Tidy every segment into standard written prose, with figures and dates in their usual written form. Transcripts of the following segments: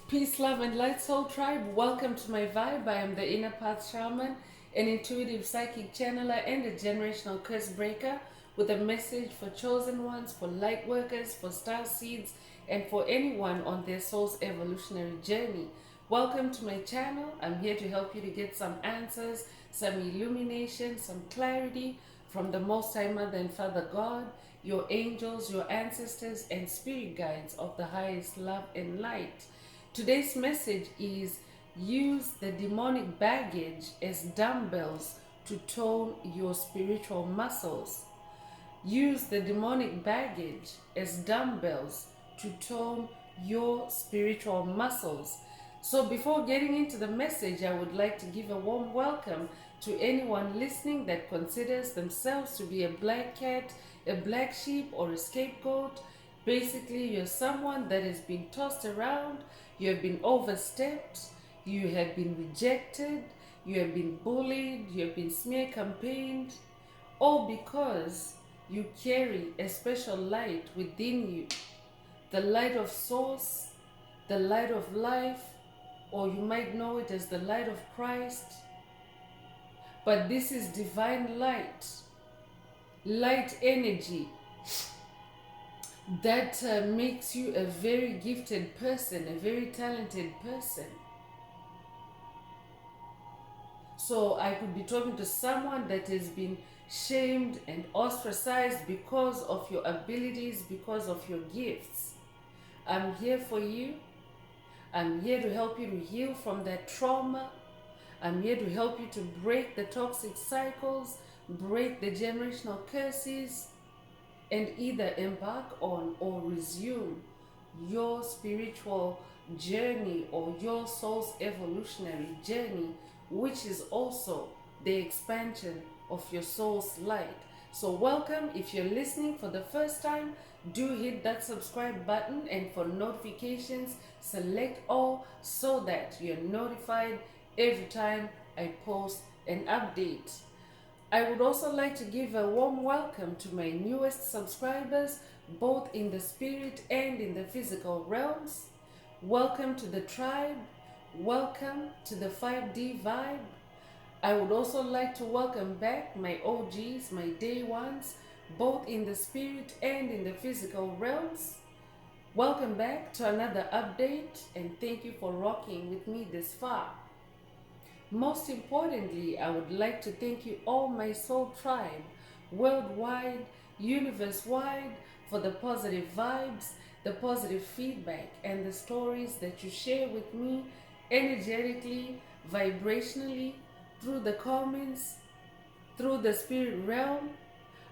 Peace, love, and light, soul tribe. Welcome to my vibe. I am the Inner Path Shaman, an intuitive psychic channeler, and a generational curse breaker with a message for chosen ones, for light workers, for star seeds, and for anyone on their soul's evolutionary journey. Welcome to my channel. I'm here to help you to get some answers, some illumination, some clarity from the Most High Mother and Father God, your angels, your ancestors, and spirit guides of the highest love and light. Today's message is use the demonic baggage as dumbbells to tone your spiritual muscles. Use the demonic baggage as dumbbells to tone your spiritual muscles. So before getting into the message, I would like to give a warm welcome to anyone listening that considers themselves to be a black cat, a black sheep, or a scapegoat. Basically, you're someone that has been tossed around, you have been overstepped, you have been rejected, you have been bullied, you have been smear campaigned, all because you carry a special light within you. The light of source, the light of life, or you might know it as the light of Christ. But this is divine light, light energy that makes you a very gifted person, a very talented person. So I could be talking to someone that has been shamed and ostracized because of your abilities, because of your gifts. I'm here for you. I'm here to help you to heal from that trauma. I'm here to help you to break the toxic cycles, break the generational curses, and either embark on or resume your spiritual journey or your soul's evolutionary journey, which is also the expansion of your soul's light. So welcome. If you're listening for the first time, do hit that subscribe button, and for notifications, select all so that you're notified every time I post an update. I would also like to give a warm welcome to my newest subscribers, both in the spirit and in the physical realms. Welcome to the tribe. Welcome to the 5D vibe. I would also like to welcome back my OGs, my day ones, both in the spirit and in the physical realms. Welcome back to another update, and thank you for rocking with me this far. Most importantly, I would like to thank you all, my soul tribe, worldwide, universe-wide, for the positive vibes, the positive feedback, and the stories that you share with me energetically, vibrationally, through the comments, through the spirit realm.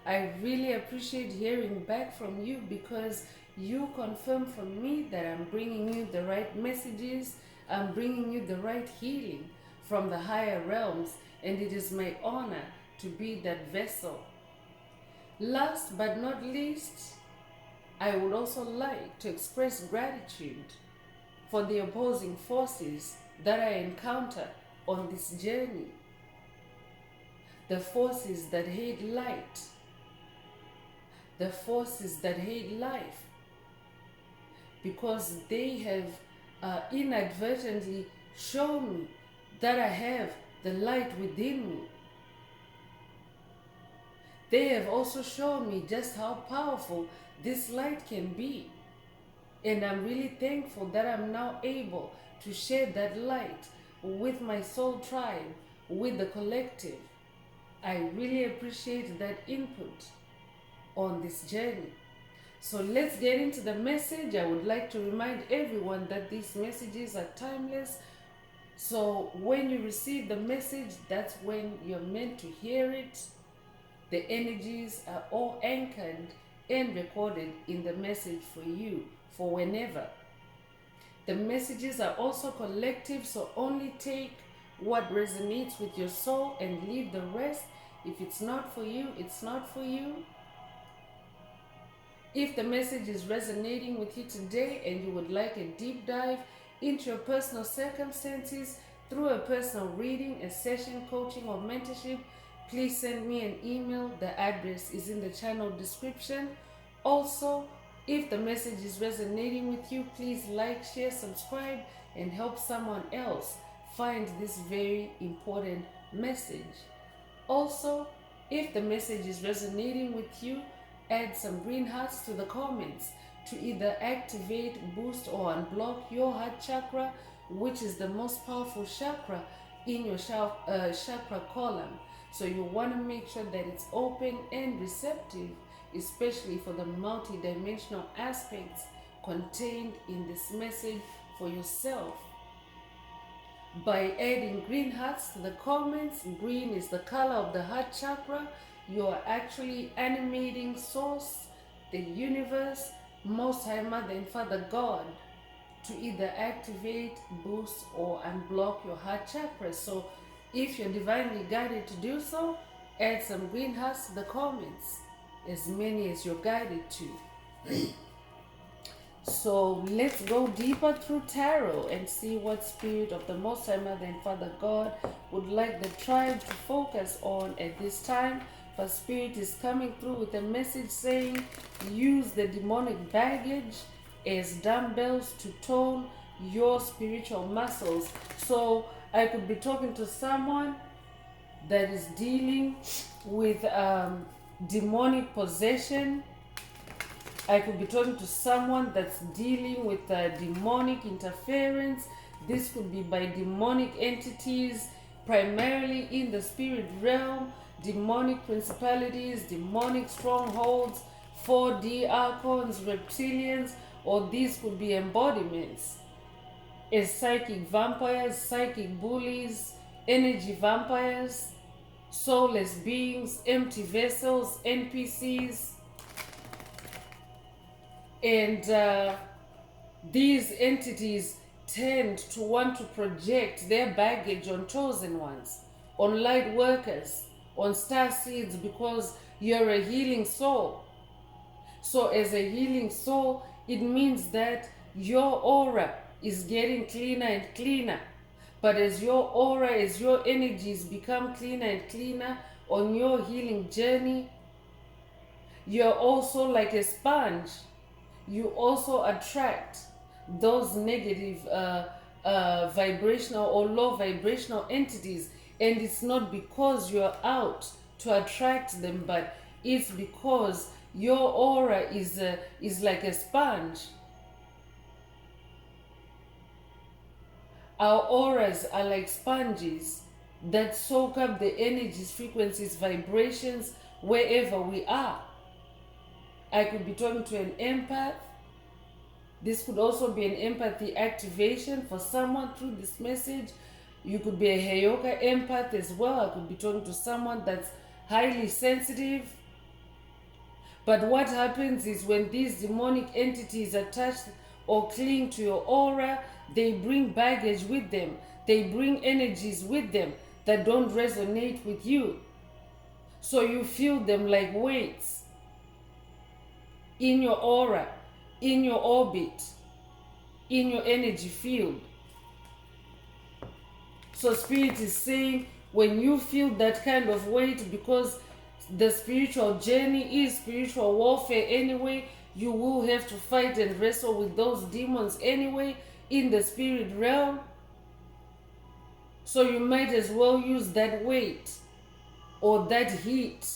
I really appreciate hearing back from you, because you confirm from me that I'm bringing you the right messages, I'm bringing you the right healing from the higher realms, and it is my honor to be that vessel. Last but not least, I would also like to express gratitude for the opposing forces that I encounter on this journey. The forces that hate light, the forces that hate life, because they have inadvertently shown me that I have the light within me. They have also shown me just how powerful this light can be. And I'm really thankful that I'm now able to share that light with my soul tribe, with the collective. I really appreciate that input on this journey. So let's get into the message. I would like to remind everyone that these messages are timeless. So when you receive the message, that's when you're meant to hear it. The energies are all anchored and recorded in the message for you, for whenever. The messages are also collective, so only take what resonates with your soul and leave the rest. If it's not for you, it's not for you. If the message is resonating with you today and you would like a deep dive into your personal circumstances through a personal reading, a session, coaching, or mentorship, please send me an email. The address is in the channel description. Also, if the message is resonating with you, please like, share, subscribe, and help someone else find this very important message. Also, if the message is resonating with you, add some green hearts to the comments to either activate, boost, or unblock your heart chakra, which is the most powerful chakra in your chakra column. So you want to make sure that it's open and receptive, especially for the multi-dimensional aspects contained in this message for yourself. By adding green hearts to the comments, green is the color of the heart chakra, you are actually animating Source, the universe, Most High Mother and Father God to either activate, boost, or unblock your heart chakra. So if you're divinely guided to do so, add some green hearts to the comments, as many as you're guided to. So let's go deeper through tarot and see what spirit of the Most High Mother and Father God would like the tribe to focus on at this time. For spirit is coming through with a message saying, use the demonic baggage as dumbbells to tone your spiritual muscles. So I could be talking to someone that is dealing with demonic possession. I could be talking to someone that's dealing with demonic interference. This could be by demonic entities, primarily in the spirit realm, demonic principalities, demonic strongholds, 4D archons, reptilians, or these could be embodiments as psychic vampires, psychic bullies, energy vampires, soulless beings, empty vessels, NPCs. And these entities tend to want to project their baggage on chosen ones, on light workers, on star seeds, because you're a healing soul. So as a healing soul, it means that your aura is getting cleaner and cleaner. But as your aura, as your energies become cleaner and cleaner on your healing journey, you're also like a sponge. You also attract those negative vibrational or low vibrational entities. And it's not because you're out to attract them, but it's because your aura is like a sponge. Our auras are like sponges that soak up the energies, frequencies, vibrations wherever we are. I could be talking to an empath. This could also be an empathy activation for someone through this message. You could be a Heyoka empath as well. I could be talking to someone that's highly sensitive. But what happens is when these demonic entities attach or cling to your aura, they bring baggage with them. They bring energies with them that don't resonate with you. So you feel them like weights in your aura, in your orbit, in your energy field. So Spirit is saying, when you feel that kind of weight, because the spiritual journey is spiritual warfare anyway, you will have to fight and wrestle with those demons anyway in the spirit realm. So you might as well use that weight or that heat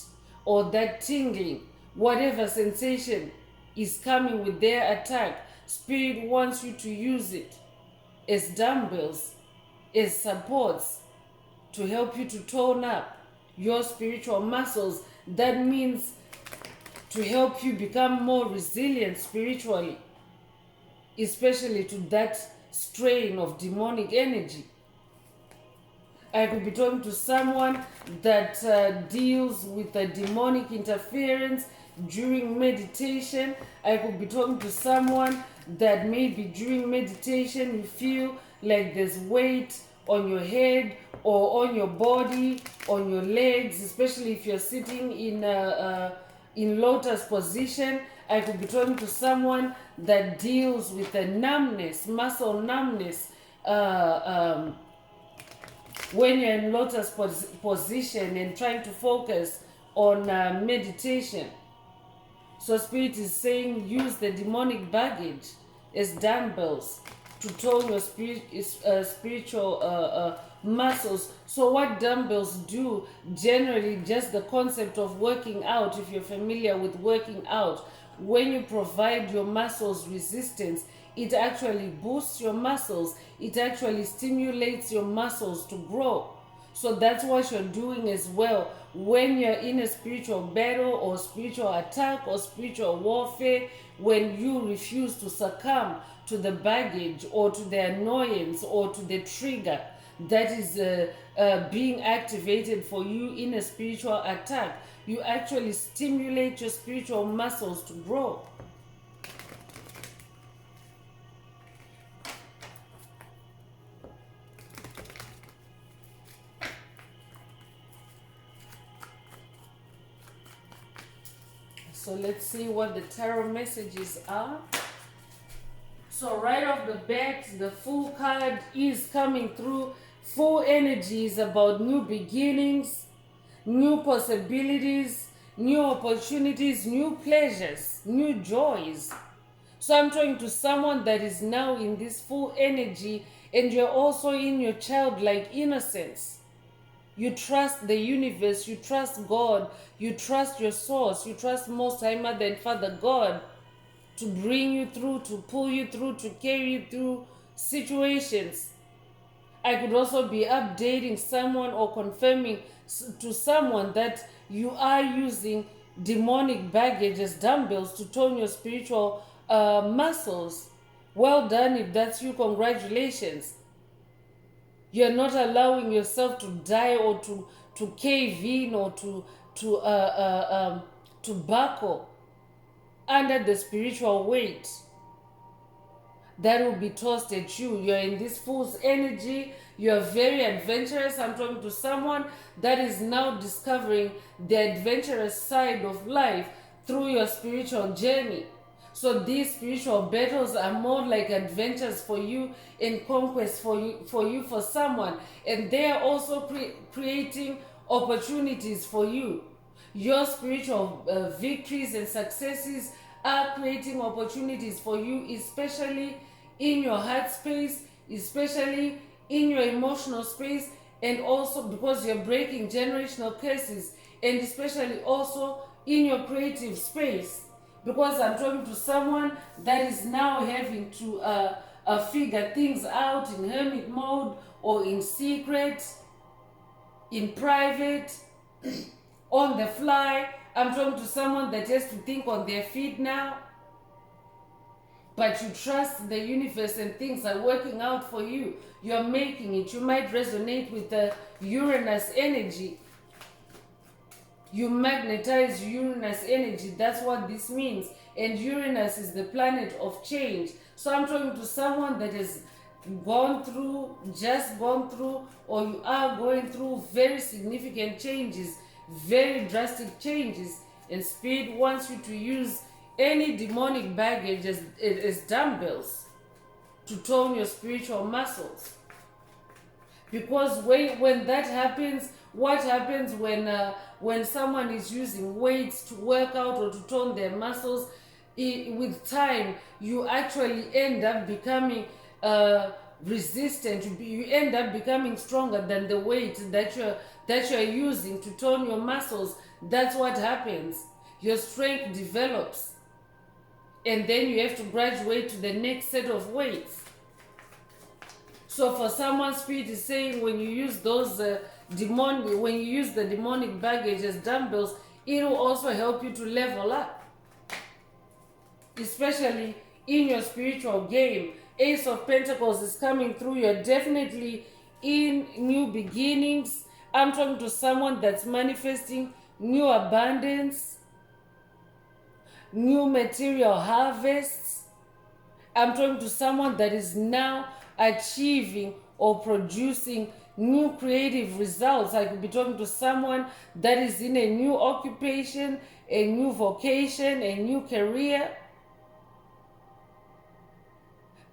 or that tingling, whatever sensation is coming with their attack. Spirit wants you to use it as dumbbells, as supports to help you to tone up your spiritual muscles. That means to help you become more resilient spiritually, especially to that strain of demonic energy. I could be talking to someone that deals with the demonic interference during meditation. I could be talking to someone that maybe during meditation you feel like there's weight on your head or on your body, on your legs, especially if you're sitting in lotus position. I could be talking to someone that deals with the numbness, muscle numbness, when you're in lotus position and trying to focus on meditation. So Spirit is saying use the demonic baggage as dumbbells to tone your spiritual muscles. So what dumbbells do, generally, just the concept of working out, if you're familiar with working out, when you provide your muscles resistance, it actually boosts your muscles. It actually stimulates your muscles to grow. So that's what you're doing as well when you're in a spiritual battle or spiritual attack or spiritual warfare. When you refuse to succumb to the baggage or to the annoyance or to the trigger that is being activated for you in a spiritual attack, you actually stimulate your spiritual muscles to grow. So let's see what the tarot messages are. So right off the bat, the Fool card is coming through. Full energy is about new beginnings, new possibilities, new opportunities, new pleasures, new joys. So I'm talking to someone that is now in this full energy, and you're also in your childlike innocence. You trust the universe, you trust God, you trust your source, you trust Most High Mother and Father God to bring you through, to pull you through, to carry you through situations. I could also be updating someone or confirming to someone that you are using demonic baggage as dumbbells to tone your spiritual muscles. Well done if that's you, congratulations. You're not allowing yourself to die or to cave in or to buckle under the spiritual weight that will be tossed at you. You're in this fool's energy. You're very adventurous. I'm talking to someone that is now discovering the adventurous side of life through your spiritual journey. So these spiritual battles are more like adventures for you and conquest for someone. And they are also creating opportunities for you. Your spiritual victories and successes are creating opportunities for you, especially in your heart space, especially in your emotional space, and also because you're breaking generational curses, and especially also in your creative space. Because I'm talking to someone that is now having to figure things out in hermit mode or in secret, in private, on the fly. I'm talking to someone that has to think on their feet now. But you trust the universe and things are working out for you. You're making it. You might resonate with the Uranus energy. You magnetize Uranus energy. That's what this means. And Uranus is the planet of change. So I'm talking to someone that has gone through, just gone through, or you are going through very significant changes, very drastic changes. And Spirit wants you to use any demonic baggage as dumbbells to tone your spiritual muscles. Because when that happens, what happens when someone is using weights to work out or to tone their muscles, with time you actually end up becoming resistant. You end up becoming stronger than the weight that you're using to tone your muscles. That's what happens. Your strength develops, and then you have to graduate to the next set of weights. So for someone, Spirit is saying when you use those when you use the demonic baggage as dumbbells, it will also help you to level up, especially in your spiritual game. Ace of Pentacles is coming through. You're definitely in new beginnings. I'm talking to someone that's manifesting new abundance, new material harvests. I'm talking to someone that is now achieving or producing new creative results. I could be talking to someone that is in a new occupation, a new vocation, a new career.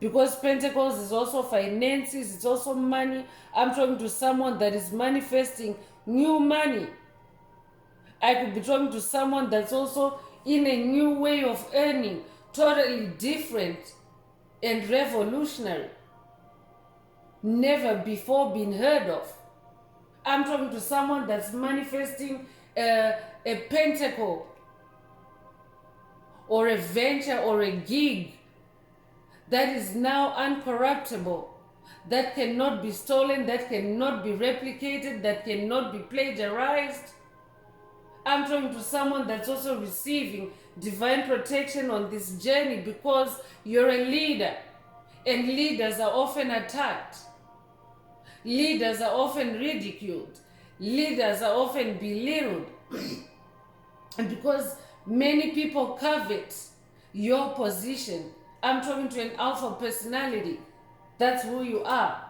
Because Pentacles is also finances, it's also money. I'm talking to someone that is manifesting new money. I could be talking to someone that's also in a new way of earning, totally different and revolutionary. never before been heard of. I'm talking to someone that's manifesting a pentacle or a venture or a gig that is now uncorruptible, that cannot be stolen, that cannot be replicated, that cannot be plagiarized. I'm talking to someone that's also receiving divine protection on this journey because you're a leader, and leaders are often attacked. Leaders are often ridiculed. Leaders are often belittled. And because many people covet your position, I'm talking to an alpha personality. That's who you are.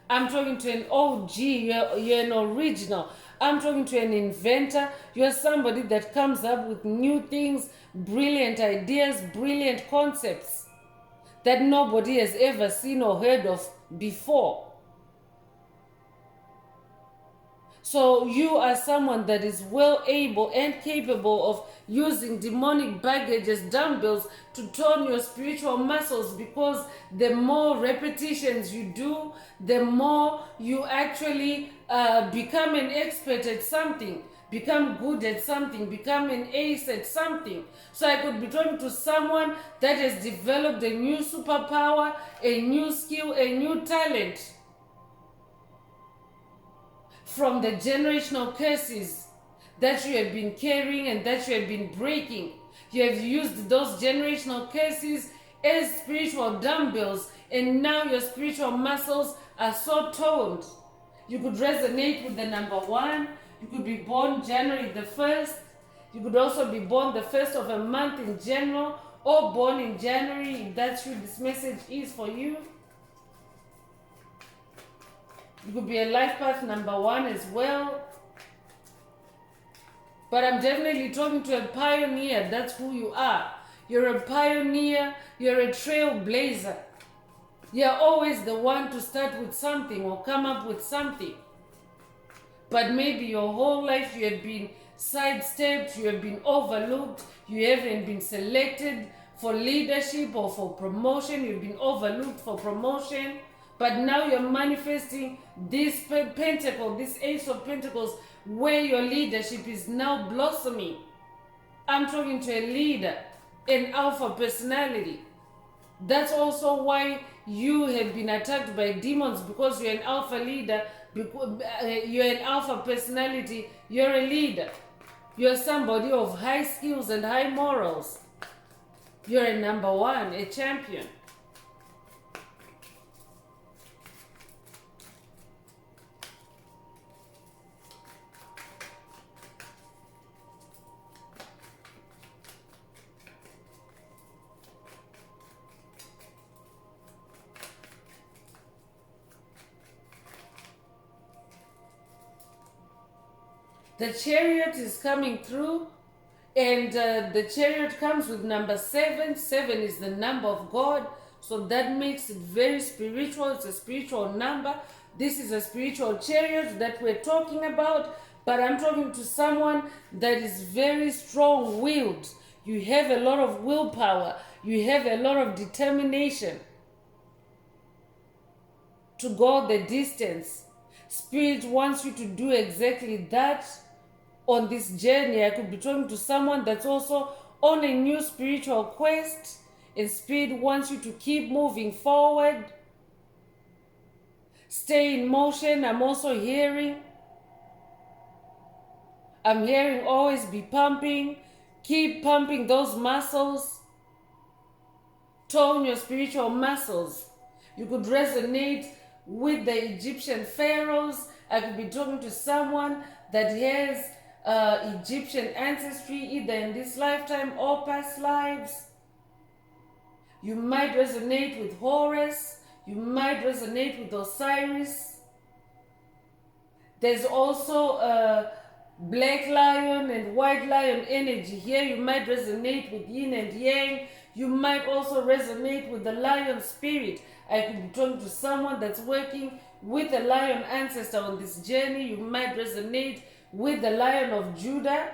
I'm talking to an OG. You're an original. I'm talking to an inventor. You're somebody that comes up with new things, brilliant ideas, brilliant concepts that nobody has ever seen or heard of before. So you are someone that is well able and capable of using demonic baggage as dumbbells to tone your spiritual muscles, because the more repetitions you do, the more you actually become an expert at something, become good at something, become an ace at something. So I could be talking to someone that has developed a new superpower, a new skill, a new talent from the generational curses that you have been carrying and that you have been breaking. You have used those generational curses as spiritual dumbbells, and now your spiritual muscles are so toned. You could resonate with the number 1. You could be born January the 1st. You could also be born the 1st of a month in general, or born in January, if that's who this message is for you. You could be a life path number 1 as well. But I'm definitely talking to a pioneer. That's who you are. You're a pioneer. You're a trailblazer. You're always the one to start with something or come up with something. But maybe your whole life you have been sidestepped, you have been overlooked, you haven't been selected for leadership or for promotion. You've been overlooked for promotion. But now you're manifesting this pentacle, this Ace of Pentacles, where your leadership is now blossoming. I'm talking to a leader, an alpha personality. That's also why you have been attacked by demons, because you're an alpha leader, you're an alpha personality, you're a leader. You're somebody of high skills and high morals. You're a number 1, a champion. The Chariot is coming through, and the Chariot comes with number 7. 7 is the number of God, so that makes it very spiritual. It's a spiritual number. This is a spiritual chariot that we're talking about, but I'm talking to someone that is very strong-willed. You have a lot of willpower. You have a lot of determination to go the distance. Spirit wants you to do exactly that on this journey. I could be talking to someone that's also on a new spiritual quest, and Spirit wants you to keep moving forward. Stay in motion. I'm hearing always be pumping. Keep pumping those muscles. Tone your spiritual muscles. You could resonate with the Egyptian pharaohs. I could be talking to someone that has Egyptian ancestry, either in this lifetime or past lives. You might resonate with Horus. You might resonate with Osiris. There's also black lion and white lion energy here. You might resonate with yin and yang. You might also resonate with the lion spirit. I could be talking to someone that's working with a lion ancestor on this journey. You might resonate with the Lion of Judah.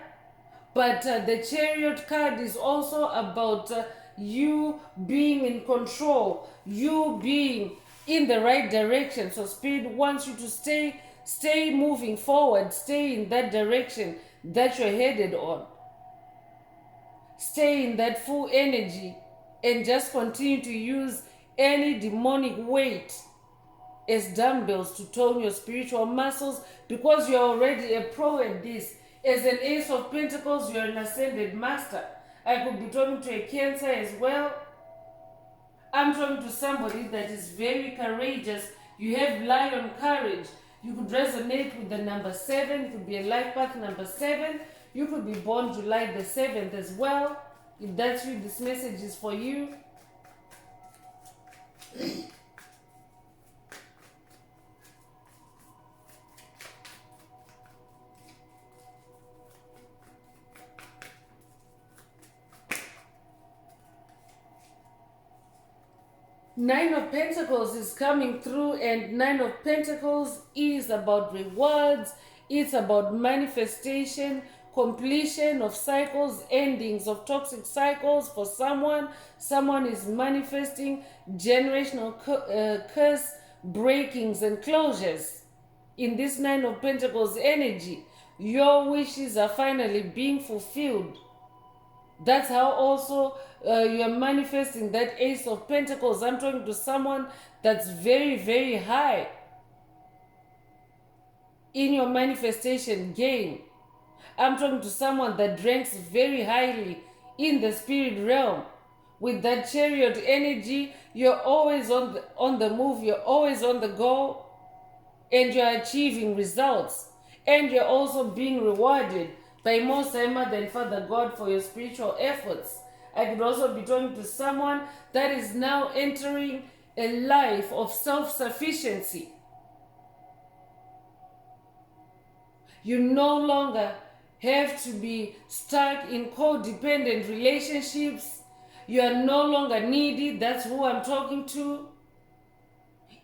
But the Chariot card is also about you being in control, you being in the right direction. So Spirit wants you to stay moving forward, stay in that direction that you're headed on. Stay in that full energy and just continue to use any demonic weight as dumbbells to tone your spiritual muscles, because you're already a pro at this. As an Ace of Pentacles, you're an ascended master. I could be talking to a Cancer as well. I'm talking to somebody that is very courageous. You have lion courage. You could resonate with the number 7. It could be a life path number 7. You could be born July the 7th as well. If that's you, this message is for you. Nine of Pentacles is coming through, and Nine of Pentacles is about rewards. It's about manifestation, completion of cycles, endings of toxic cycles for someone. Someone is manifesting generational curse breakings and closures. In this Nine of Pentacles energy, your wishes are finally being fulfilled. That's how also you're manifesting that Ace of Pentacles. I'm talking to someone that's very, very high in your manifestation game. I'm talking to someone that ranks very highly in the spirit realm. With that Chariot energy, you're always on the move, you're always on the go, and you're achieving results. And you're also being rewarded by Most High Mother and Father God for your spiritual efforts. I could also be talking to someone that is now entering a life of self-sufficiency. You no longer have to be stuck in codependent relationships. You are no longer needy. That's who I'm talking to.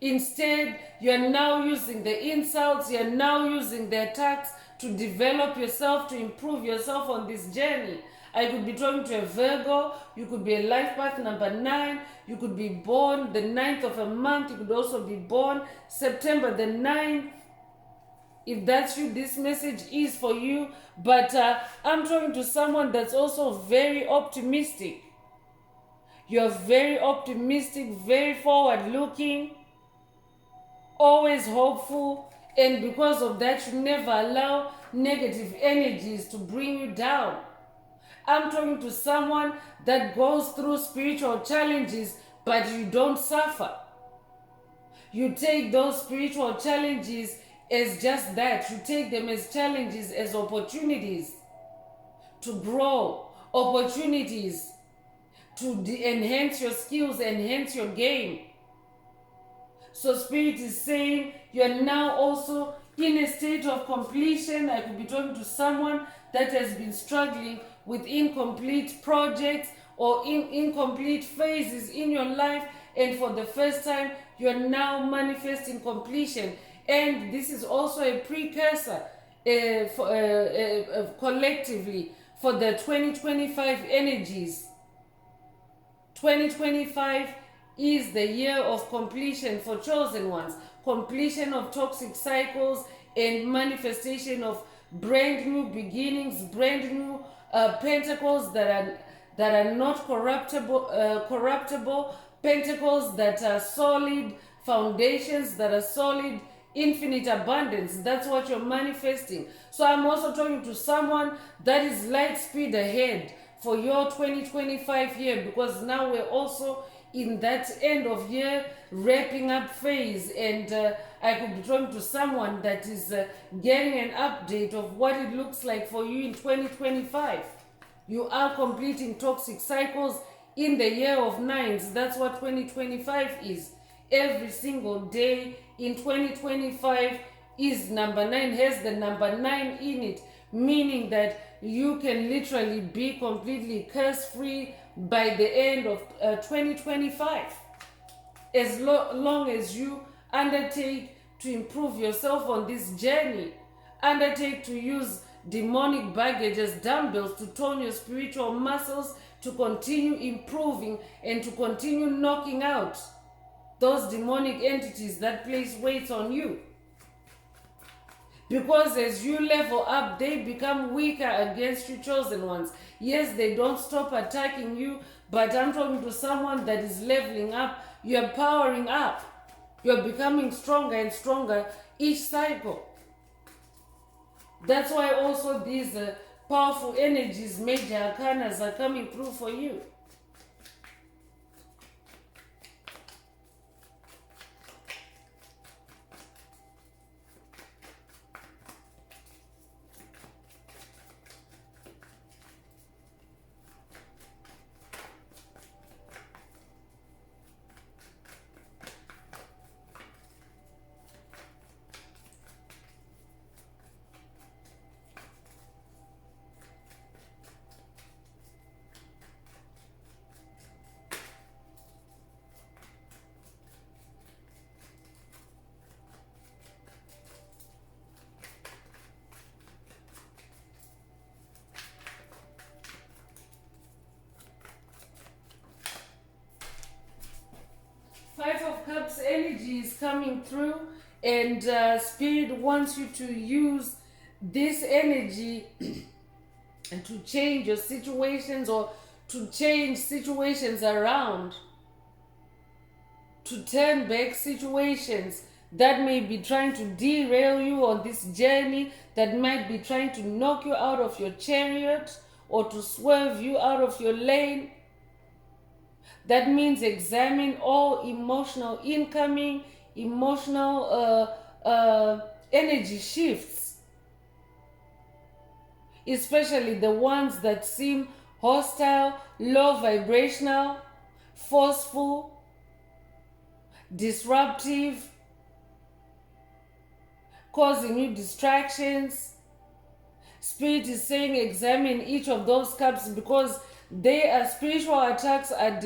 Instead, you are now using the insults, you are now using the attacks to develop yourself, to improve yourself on this journey. I could be talking to a Virgo. You could be a life path number 9. You could be born the 9th of a month. You could also be born September the 9th. If that's you, this message is for you. But I'm talking to someone that's also very optimistic. You're very optimistic, very forward-looking, always hopeful. And because of that, you never allow negative energies to bring you down. I'm talking to someone that goes through spiritual challenges, but you don't suffer. You take those spiritual challenges as just that. You take them as challenges, as opportunities to grow, opportunities to enhance your skills, enhance your game. So Spirit is saying you're now also in a state of completion. I could be talking to someone that has been struggling with incomplete projects or incomplete phases in your life, and for the first time you're now manifesting completion. And this is also a precursor collectively for the 2025 energies. 2025 is the year of completion for chosen ones, completion of toxic cycles and manifestation of brand new beginnings, brand new pentacles that are not corruptible, pentacles that are solid, foundations that are solid, infinite abundance. That's what you're manifesting. So I'm also talking to someone that is light speed ahead for your 2025 year, because now we're also in that end of year wrapping up phase, and I could be talking to someone that is getting an update of what it looks like for you in 2025. You are completing toxic cycles in the year of 9s. That's what 2025 is. Every single day in 2025 is number 9, has the number 9 in it, meaning that you can literally be completely curse-free by the end of 2025. As long as you undertake to improve yourself on this journey, undertake to use demonic baggage as dumbbells to tone your spiritual muscles, to continue improving and to continue knocking out those demonic entities that place weights on you. Because as you level up, they become weaker against you, chosen ones. Yes, they don't stop attacking you, but I'm talking to someone that is leveling up. You're powering up. You're becoming stronger and stronger each cycle. That's why also these powerful energies, major arcanas, are coming through for you. Five of Cups energy is coming through, and Spirit wants you to use this energy and to change your situations, or to change situations around, to turn back situations that may be trying to derail you on this journey, that might be trying to knock you out of your chariot or to swerve you out of your lane. That means examine all emotional incoming, emotional energy shifts, especially the ones that seem hostile, low vibrational, forceful, disruptive, causing you distractions. Spirit is saying examine each of those cups, because they are spiritual attacks, are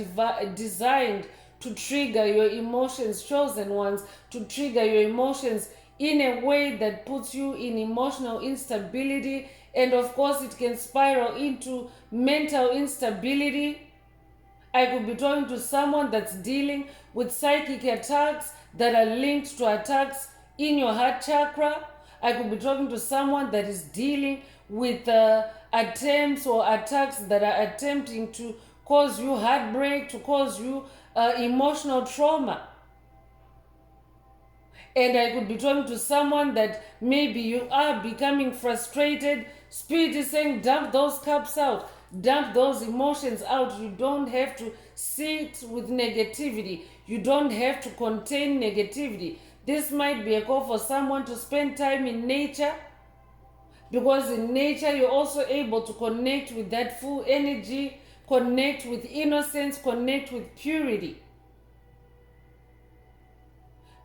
designed to trigger your emotions, chosen ones, to trigger your emotions in a way that puts you in emotional instability, and of course it can spiral into mental instability. I could be talking to someone that's dealing with psychic attacks that are linked to attacks in your heart chakra. I could be talking to someone that is dealing with attempts or attacks that are attempting to cause you heartbreak, to cause you emotional trauma. And I could be talking to someone that maybe you are becoming frustrated. Spirit is saying dump those cups out, dump those emotions out. You don't have to sit with negativity. You don't have to contain negativity. This might be a call for someone to spend time in nature, because in nature you're also able to connect with that full energy, connect with innocence, connect with purity,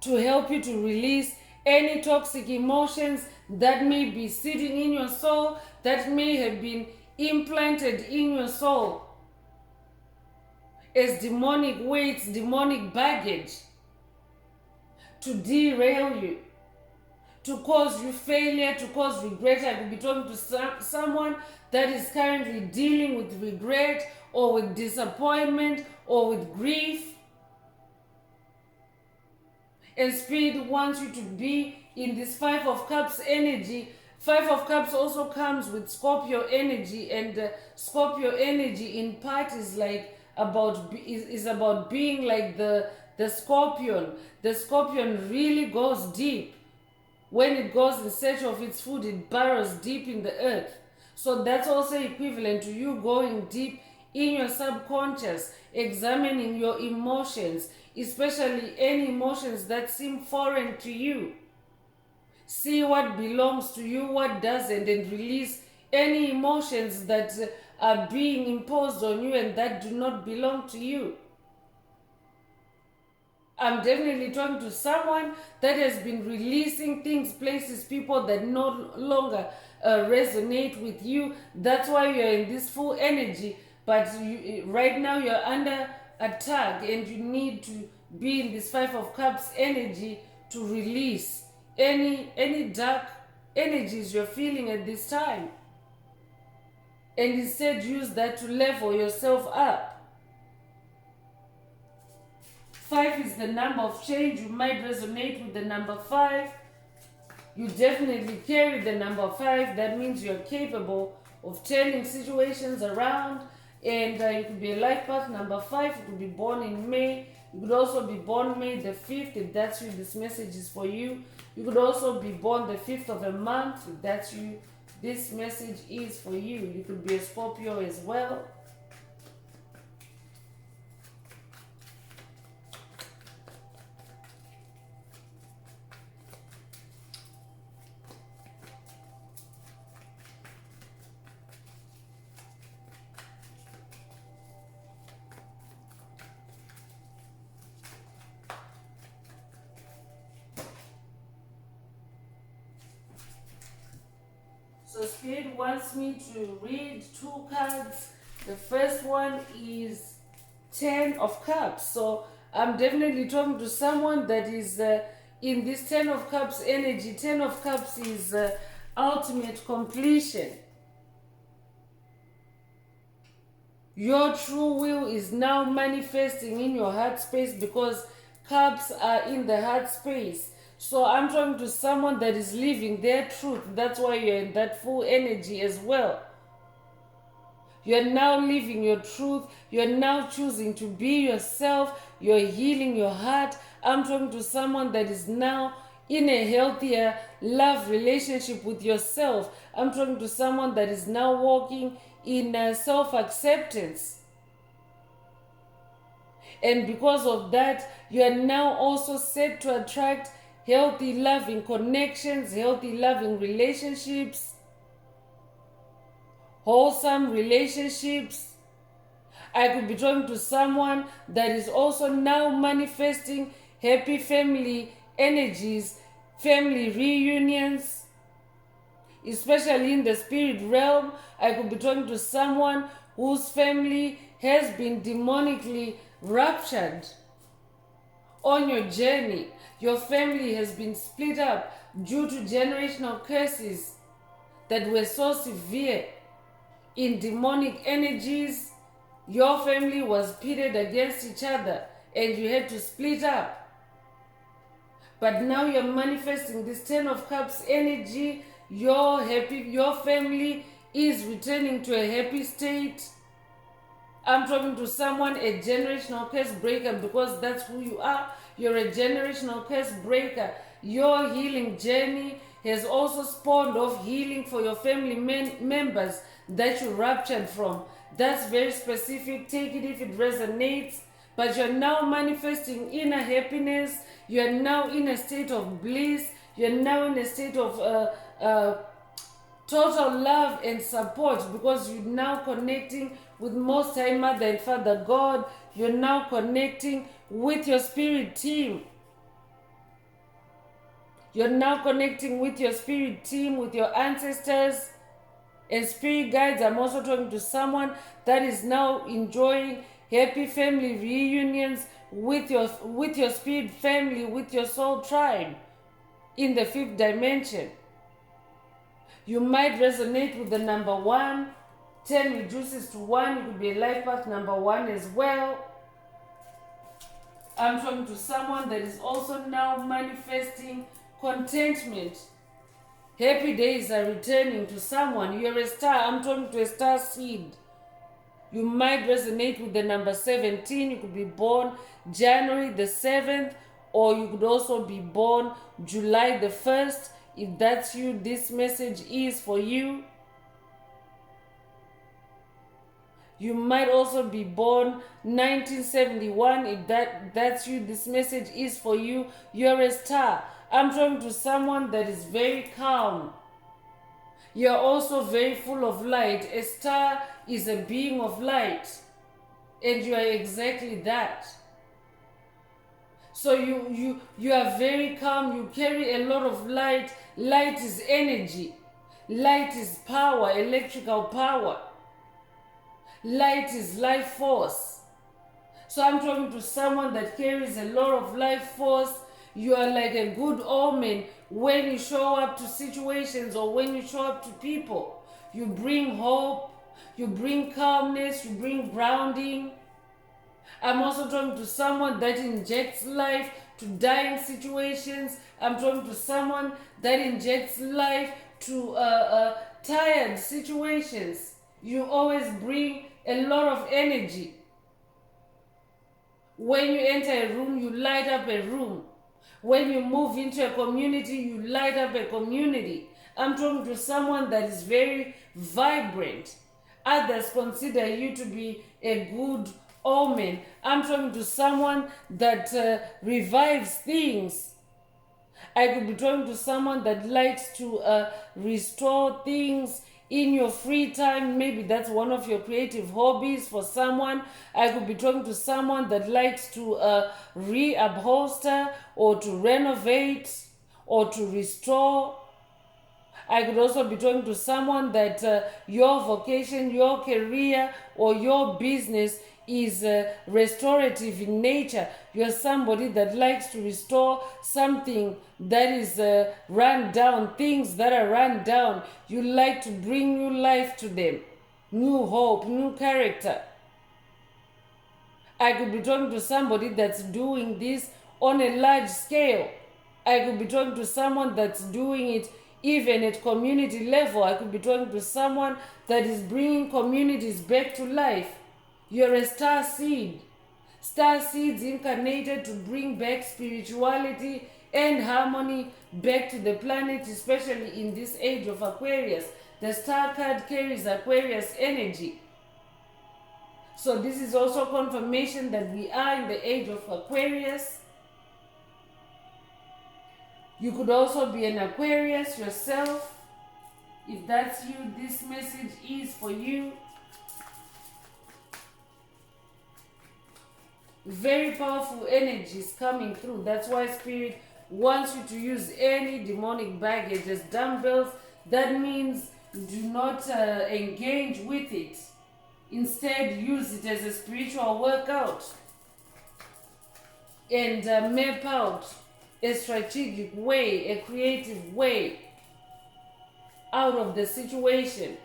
to help you to release any toxic emotions that may be sitting in your soul, that may have been implanted in your soul as demonic weights, demonic baggage, to derail you, to cause you failure, to cause regret. I could be talking to someone that is currently dealing with regret, or with disappointment, or with grief. And Spirit wants you to be in this Five of Cups energy. Five of Cups also comes with Scorpio energy, and Scorpio energy in part is like about being like the scorpion. The scorpion really goes deep. When it goes in search of its food, it burrows deep in the earth. So that's also equivalent to you going deep in your subconscious, examining your emotions, especially any emotions that seem foreign to you. See what belongs to you, what doesn't, and release any emotions that are being imposed on you and that do not belong to you. I'm definitely talking to someone that has been releasing things, places, people that no longer resonate with you. That's why you're in this full energy. But right now you're under attack, and you need to be in this Five of Cups energy to release any dark energies you're feeling at this time. And instead use that to level yourself up. 5 is the number of change. You might resonate with the number 5. You definitely carry the number 5. That means you're capable of turning situations around. And you could be a life path number 5. You could be born in May. You could also be born May the 5th, if that's you, this message is for you. You could also be born the 5th of a month, if that's you, this message is for you. You could be a Scorpio as well. So Spirit wants me to read 2 cards. The first one is 10 of Cups. So I'm definitely talking to someone that is in this 10 of Cups energy. 10 of Cups is ultimate completion. Your true will is now manifesting in your heart space because Cups are in the heart space. So I'm talking to someone that is living their truth. That's why you're in that full energy as well. You're now living your truth. You're now choosing to be yourself. You're healing your heart. I'm talking to someone that is now in a healthier love relationship with yourself. I'm talking to someone that is now walking in self-acceptance. And because of that, you are now also set to attract healthy, loving connections, healthy, loving relationships, wholesome relationships. I could be talking to someone that is also now manifesting happy family energies, family reunions, especially in the spirit realm. I could be talking to someone whose family has been demonically ruptured. On your journey, your family has been split up due to generational curses that were so severe. In demonic energies, your family was pitted against each other and you had to split up. But now you're manifesting this 10 of Cups energy. Your family is returning to a happy state. I'm talking to someone, a generational curse breaker, because that's who you are. You're a generational curse breaker. Your healing journey has also spawned off healing for your family members that you ruptured from. That's very specific. Take it if it resonates. But you're now manifesting inner happiness. You're now in a state of bliss. You're now in a state of total love and support, because you're now connecting with Most High Mother and Father God. You're now connecting with your spirit team. You're now connecting with your spirit team, with your ancestors and spirit guides. I'm also talking to someone that is now enjoying happy family reunions with your spirit family, with your soul tribe in the 5th dimension. You might resonate with the number 1. 10 reduces to 1. You could be a life path number 1 as well. I'm talking to someone that is also now manifesting contentment. Happy days are returning to someone. You're a star. I'm talking to a star seed. You might resonate with the number 17. You could be born January the 7th, or you could also be born July the 1st. If that's you, this message is for you. You might also be born 1971. If that's you, this message is for you. You're a star. I'm talking to someone that is very calm. You're also very full of light. A star is a being of light, and you are exactly that. So you are very calm. You carry a lot of light. Light is energy. Light is power, electrical power. Light is life force. So I'm talking to someone that carries a lot of life force. You are like a good omen when you show up to situations or when you show up to people. You bring hope, you bring calmness, you bring grounding. I'm also talking to someone that injects life to dying situations. I'm talking to someone that injects life to tired situations. You always bring a lot of energy. When you enter a room, you light up a room. When you move into a community, you light up a community. I'm talking to someone that is very vibrant. Others consider you to be a good omen. I'm talking to someone that revives things. I could be talking to someone that likes to restore things in your free time. Maybe that's one of your creative hobbies for someone. I could be talking to someone that likes to reupholster or to renovate or to restore. I could also be talking to someone that your vocation, your career, or your business is restorative in nature. You're somebody that likes to restore something that is run down, things that are run down. You like to bring new life to them, new hope, new character. I could be talking to somebody that's doing this on a large scale. I could be talking to someone that's doing it even at community level. I could be talking to someone that is bringing communities back to life. You're a star seed. Star seeds incarnated to bring back spirituality and harmony back to the planet, especially in this age of Aquarius. The star card carries Aquarius energy. So this is also confirmation that we are in the age of Aquarius. You could also be an Aquarius yourself. If that's you, this message is for you. Very powerful energies coming through. That's why Spirit wants you to use any demonic baggage as dumbbells. That means do not engage with it. Instead, use it as a spiritual workout and map out a strategic way, a creative way out of the situation.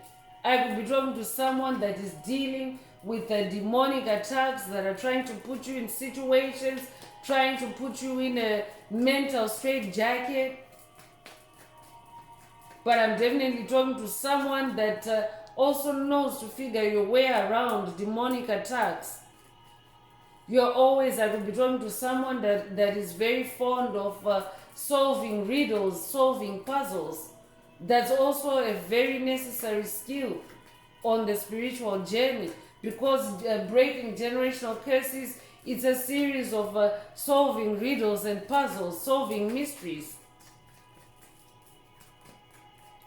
I could be talking to someone that is dealing with the demonic attacks that are trying to put you in situations, trying to put you in a mental straitjacket. But I'm definitely talking to someone that also knows to figure your way around demonic attacks. I could be talking to someone that is very fond of solving riddles, solving puzzles. That's also a very necessary skill on the spiritual journey, because breaking generational curses, it's a series of solving riddles and puzzles, solving mysteries.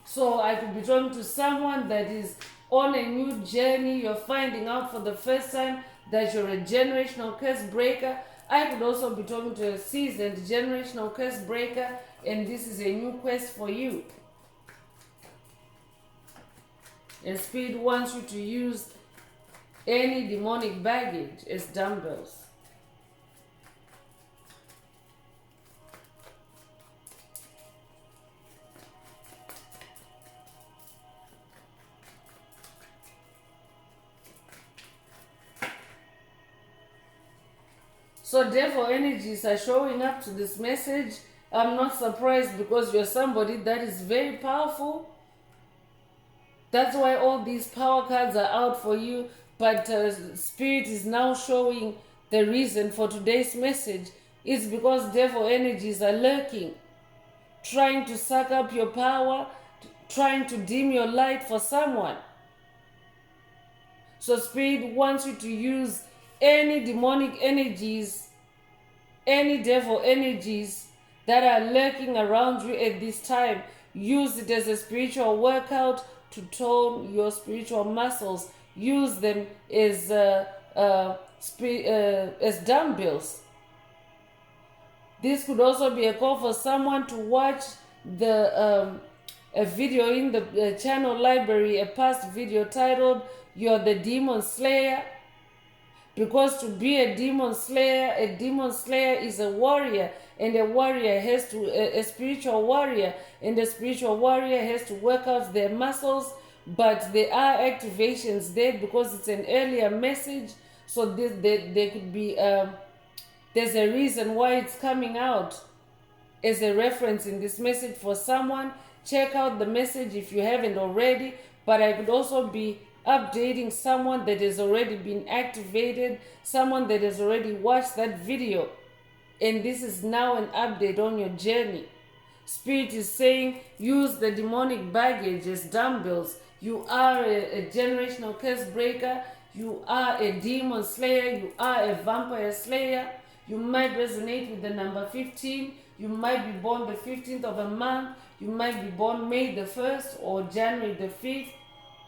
So I could be talking to someone that is on a new journey. You're finding out for the first time that you're a generational curse breaker. I could also be talking to a seasoned generational curse breaker, and this is a new quest for you. And Spirit wants you to use any demonic baggage as dumbbells. So devil energies are showing up to this message. I'm not surprised, because you're somebody that is very powerful. That's why all these power cards are out for you. But Spirit is now showing the reason for today's message. It's because devil energies are lurking, trying to suck up your power, trying to dim your light for someone. So Spirit wants you to use any demonic energies, any devil energies that are lurking around you at this time. Use it as a spiritual workout to tone your spiritual muscles. Use them as dumbbells. This could also be a call for someone to watch a video in the channel library, a past video titled "You're the Demon Slayer." Because to be a demon slayer is a warrior, and a warrior has to, a spiritual warrior, and a spiritual warrior has to work out their muscles. But there are activations there, because it's an earlier message. So there could be there's a reason why it's coming out as a reference in this message for someone. Check out the message if you haven't already. But I could also be updating someone that has already been activated, someone that has already watched that video, and this is now an update on your journey. Spirit is saying, use the demonic baggage as dumbbells. You are a generational curse breaker. You are a demon slayer. You are a vampire slayer. You might resonate with the number 15. You might be born the 15th of a month. You might be born May the 1st or January the 5th.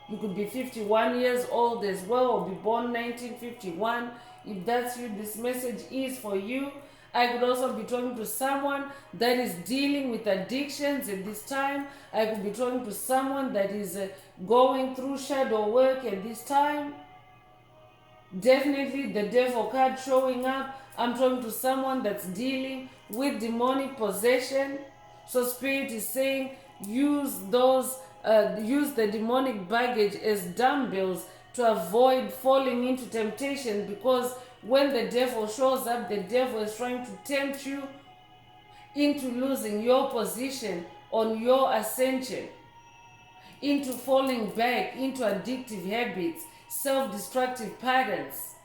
You could be 51 years old as well, or be born 1951. If that's you, this message is for you. I could also be talking to someone that is dealing with addictions at this time. I could be talking to someone that is going through shadow work at this time. Definitely the devil card showing up. I'm talking to someone that's dealing with demonic possession. So Spirit is saying, use the demonic baggage as dumbbells to avoid falling into temptation, because when the devil shows up, the devil is trying to tempt you into losing your position on your ascension, into falling back into addictive habits, self-destructive patterns.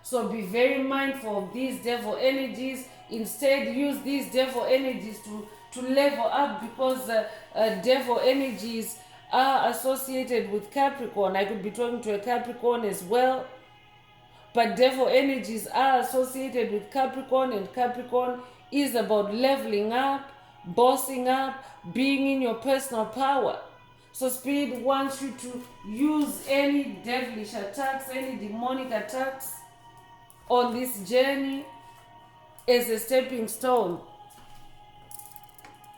So be very mindful of these devil energies. Instead, use these devil energies to level up, because devil energies are associated with Capricorn. I could be talking to a Capricorn as well. But devil energies are associated with Capricorn, and Capricorn is about leveling up, bossing up, being in your personal power. So Spirit wants you to use any devilish attacks, any demonic attacks on this journey as a stepping stone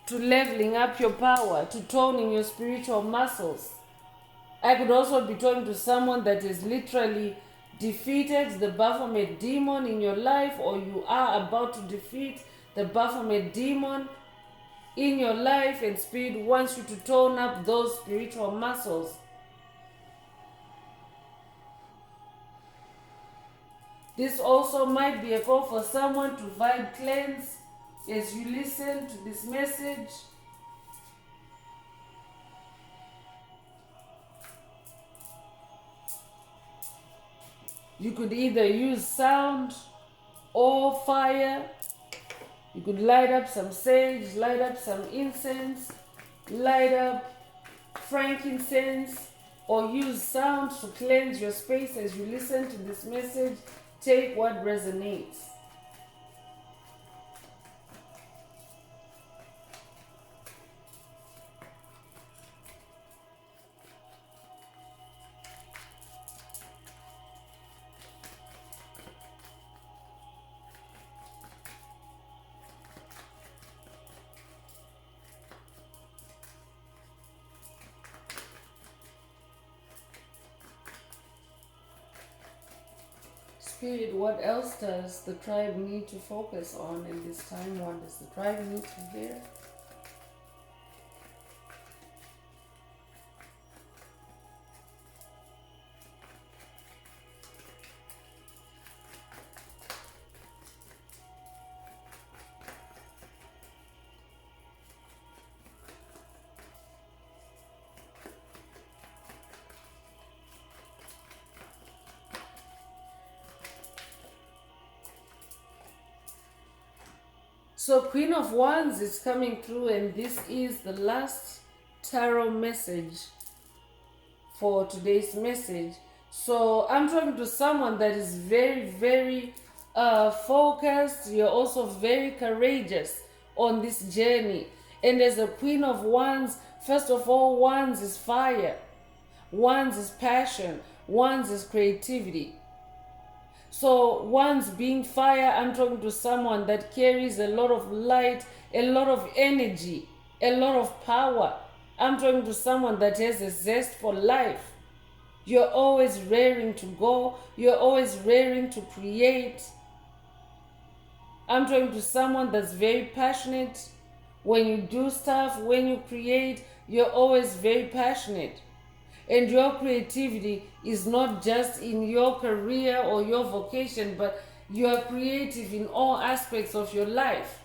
to leveling up your power, to toning your spiritual muscles. I could also be talking to someone that is literally defeated the Baphomet demon in your life, or you are about to defeat the Baphomet demon in your life, and Spirit wants you to tone up those spiritual muscles. This also might be a call for someone to vibe cleanse as you listen to this message. You could either use sound or fire. You could light up some sage, light up some incense, light up frankincense, or use sound to cleanse your space as you listen to this message. Take what resonates. Spirit, what else does the tribe need to focus on in this time? What does the tribe need to hear? So Queen of Wands is coming through, and this is the last tarot message for today's message. So I'm talking to someone that is very, very focused. You're also very courageous on this journey. And as a Queen of Wands, first of all, Wands is fire. Wands is passion. Wands is creativity. So Wands being fire, I'm talking to someone that carries a lot of light, a lot of energy, a lot of power. I'm talking to someone that has a zest for life. You're always raring to go. You're always raring to create. I'm talking to someone that's very passionate. When you do stuff, when you create, you're always very passionate. And your creativity is not just in your career or your vocation, but you are creative in all aspects of your life.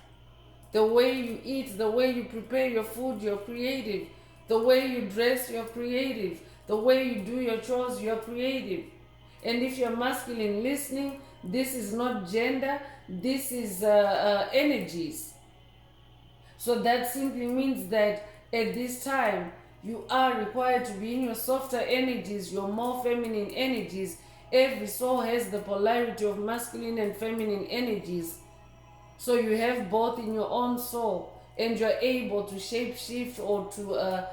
The way you eat, the way you prepare your food, you're creative. The way you dress, you're creative. The way you do your chores, you're creative. And if you're masculine listening, this is not gender, this is energies. So that simply means that at this time, you are required to be in your softer energies, your more feminine energies. Every soul has the polarity of masculine and feminine energies. So you have both in your own soul, and you're able to shape shift or to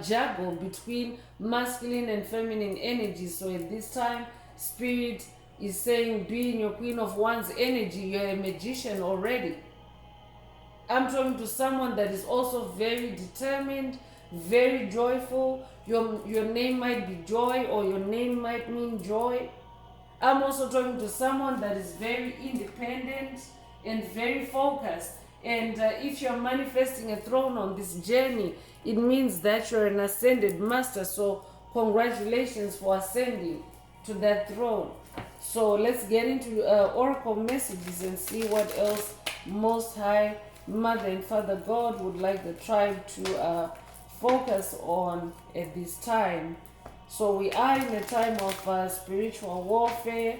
juggle between masculine and feminine energies. So at this time, Spirit is saying, being your queen of one's energy, you're a magician already. I'm talking to someone that is also very determined, very joyful. Your name might be Joy, or your name might mean joy. I'm also talking to someone that is very independent and very focused. And if you're manifesting a throne on this journey, it means that you're an ascended master. So congratulations for ascending to that throne. So let's get into oracle messages and see what else Most High Mother and Father God would like the tribe to focus on at this time. So we are in a time of spiritual warfare.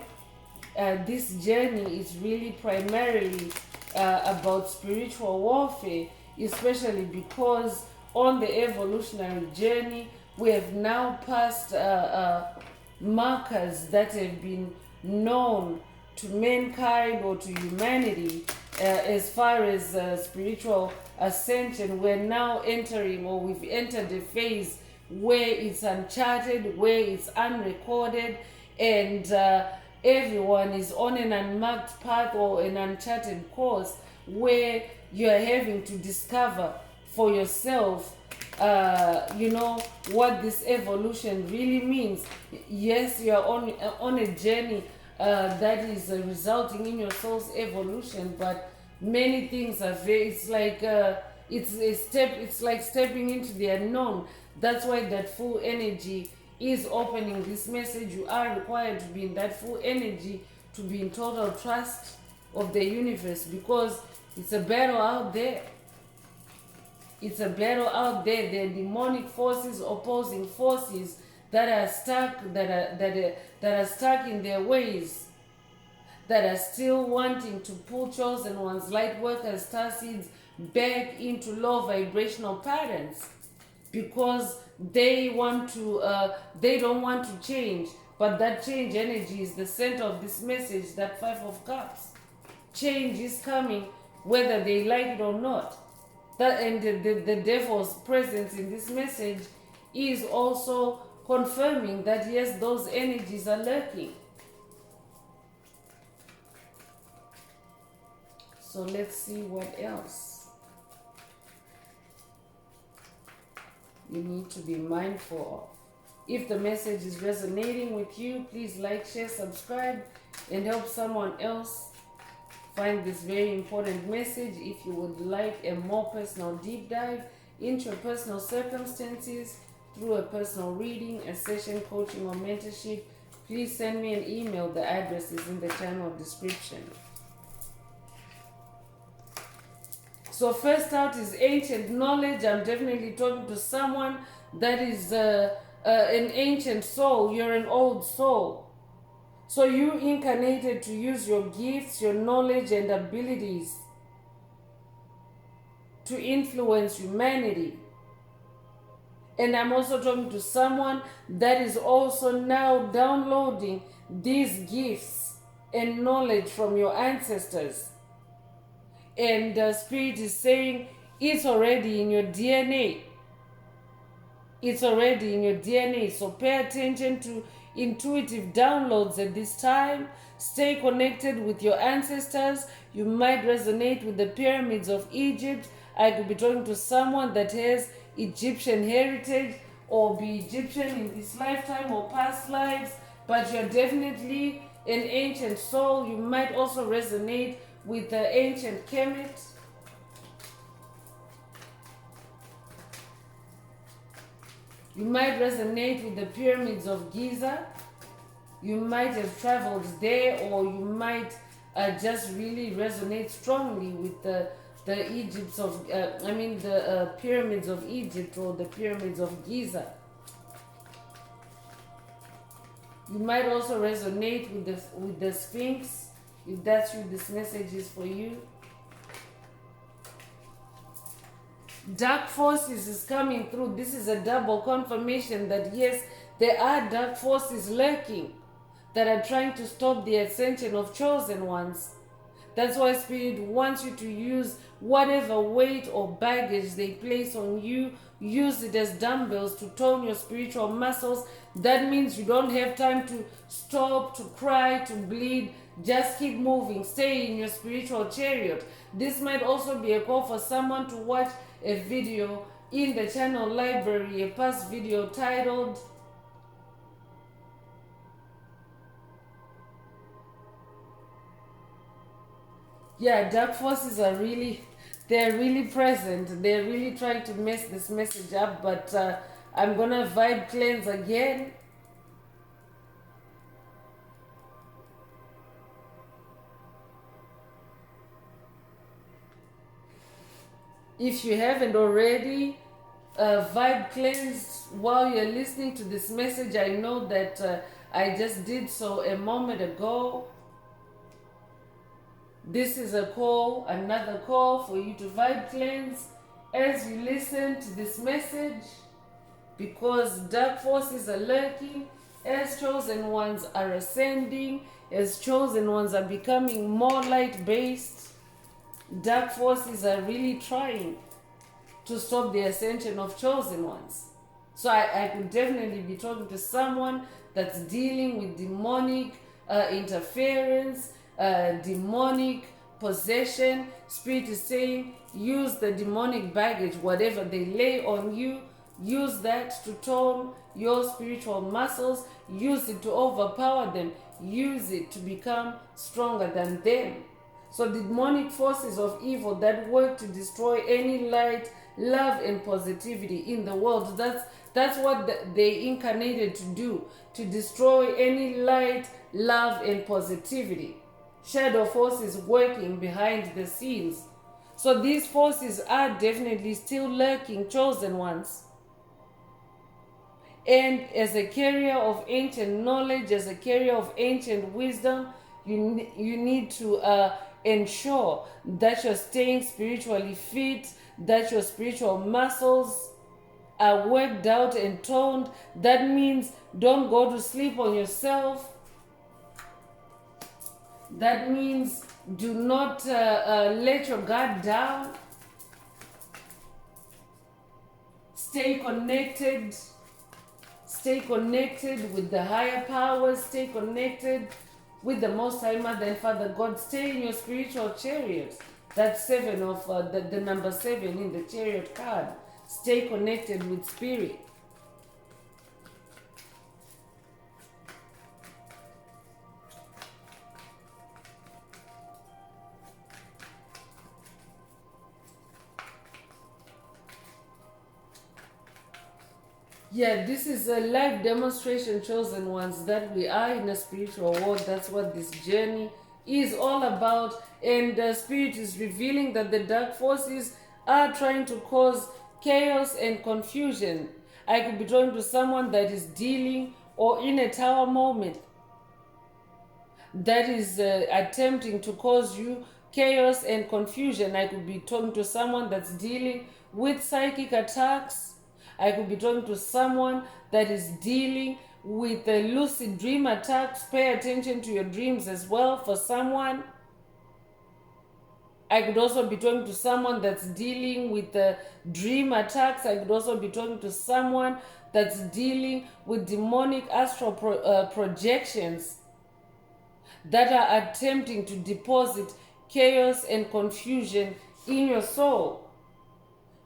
This journey is really primarily about spiritual warfare, especially because on the evolutionary journey, we have now passed markers that have been known to mankind or to humanity as far as spiritual ascension. We're now entering, or we've entered a phase where it's uncharted, where it's unrecorded, and everyone is on an unmarked path or an uncharted course where you're having to discover for yourself what this evolution really means. Yes, you're on a journey that is resulting in your soul's evolution, but many things are it's like it's like stepping into the unknown. That's why that full energy is opening this message. You are required to be in that full energy, to be in total trust of the universe, because it's a battle out there. It's a battle out there. There are demonic forces, opposing forces that are stuck, that are stuck in their ways, that are still wanting to pull chosen ones, light workers, star seeds back into low vibrational patterns, because they want to they don't want to change. But that change energy is the center of this message, that Five of Cups. Change is coming whether they like it or not. That, and the devil's presence in this message is also confirming that yes, those energies are lurking. So let's see what else you need to be mindful of. If the message is resonating with you, please like, share, subscribe, and help someone else find this very important message. If you would like a more personal deep dive into your personal circumstances through a personal reading, a session, coaching, or mentorship, please send me an email. The address is in the channel description. So first out is ancient knowledge. I'm definitely talking to someone that is an ancient soul. You're an old soul. So you incarnated to use your gifts, your knowledge, and abilities to influence humanity. And I'm also talking to someone that is also now downloading these gifts and knowledge from your ancestors. And the Spirit is saying it's already in your DNA. It's already in your DNA. So pay attention to intuitive downloads at this time. Stay connected with your ancestors. You might resonate with the pyramids of Egypt. I could be talking to someone that has Egyptian heritage, or be Egyptian in this lifetime or past lives, but you're definitely an ancient soul. You might also resonate with the ancient Kemet. You might resonate with the pyramids of Giza. You might have traveled there, or you might just really resonate strongly with the Egypts of, the pyramids of Egypt or the pyramids of Giza. You might also resonate with the Sphinx, if that's who this message is for you. Dark forces is coming through. This is a double confirmation that yes, there are dark forces lurking that are trying to stop the ascension of chosen ones. That's why Spirit wants you to use whatever weight or baggage they place on you. Use it as dumbbells to tone your spiritual muscles. That means you don't have time to stop, to cry, to bleed. Just keep moving. Stay in your spiritual chariot. This might also be a call for someone to watch a video in the channel library, a past video titled dark forces are they're really present. They're really trying to mess this message up, but I'm gonna vibe cleanse again. If you haven't already vibe cleansed while you're listening to this message, I know that I just did so a moment ago. This is another call for you to vibe cleanse as you listen to this message, because dark forces are lurking, as chosen ones are ascending, as chosen ones are becoming more light-based. Dark forces are really trying to stop the ascension of chosen ones. So I could definitely be talking to someone that's dealing with demonic interference, demonic possession. Spirit is saying, use the demonic baggage, whatever they lay on you, use that to tone your spiritual muscles, use it to overpower them, use it to become stronger than them. So the demonic forces of evil that work to destroy any light, love, and positivity in the world, that's what they incarnated to do, to destroy any light, love, and positivity. Shadow forces working behind the scenes. So these forces are definitely still lurking, chosen ones. And as a carrier of ancient knowledge, as a carrier of ancient wisdom, you need to ensure that you're staying spiritually fit, that your spiritual muscles are worked out and toned. That means don't go to sleep on yourself. That means do not let your guard down. Stay connected. Stay connected with the higher powers. Stay connected with the Most High Mother and Father God. Stay in your spiritual chariot. That's seven of the number 7 in the chariot card. Stay connected with Spirit. Yeah, this is a live demonstration, chosen ones, that we are in a spiritual world. That's what this journey is all about. And the Spirit is revealing that the dark forces are trying to cause chaos and confusion. I could be talking to someone that is dealing or in a tower moment that is attempting to cause you chaos and confusion. I could be talking to someone that's dealing with psychic attacks. I could be talking to someone that is dealing with the lucid dream attacks. Pay attention to your dreams as well for someone. I could also be talking to someone that's dealing with the dream attacks. I could also be talking to someone that's dealing with demonic astral projections that are attempting to deposit chaos and confusion in your soul.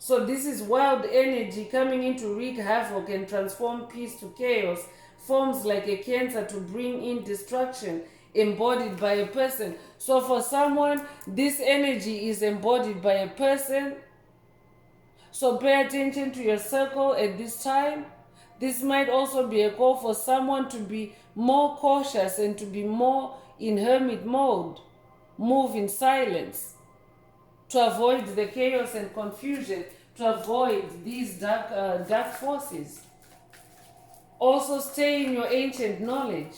So this is wild energy coming in to wreak havoc and transform peace to chaos. Forms like a cancer to bring in destruction, embodied by a person. So for someone, this energy is embodied by a person. So pay attention to your circle at this time. This might also be a call for someone to be more cautious and to be more in hermit mode, move in silence, to avoid the chaos and confusion, to avoid these dark forces. Also, stay in your ancient knowledge.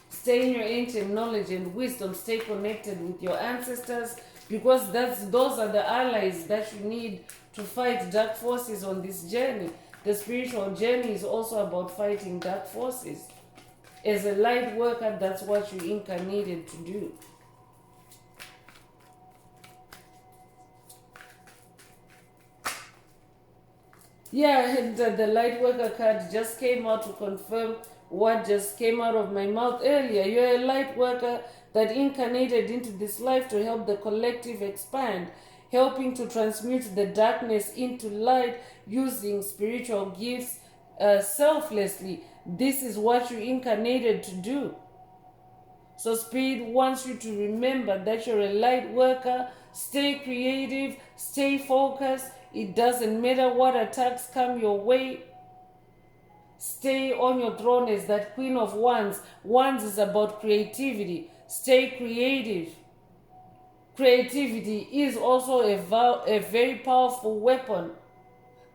Stay in your ancient knowledge and wisdom. Stay connected with your ancestors, because those are the allies that you need to fight dark forces on this journey. The spiritual journey is also about fighting dark forces. As a light worker, that's what you incarnated to do. Yeah, and the light worker card just came out to confirm what just came out of my mouth earlier. You're a light worker that incarnated into this life to help the collective expand, helping to transmute the darkness into light using spiritual gifts selflessly. This is what you incarnated to do. So Spirit wants you to remember that you're a light worker. Stay creative, stay focused. It doesn't matter what attacks come your way. Stay on your throne as that Queen of Wands. Wands is about creativity. Stay creative. Creativity is also a very powerful weapon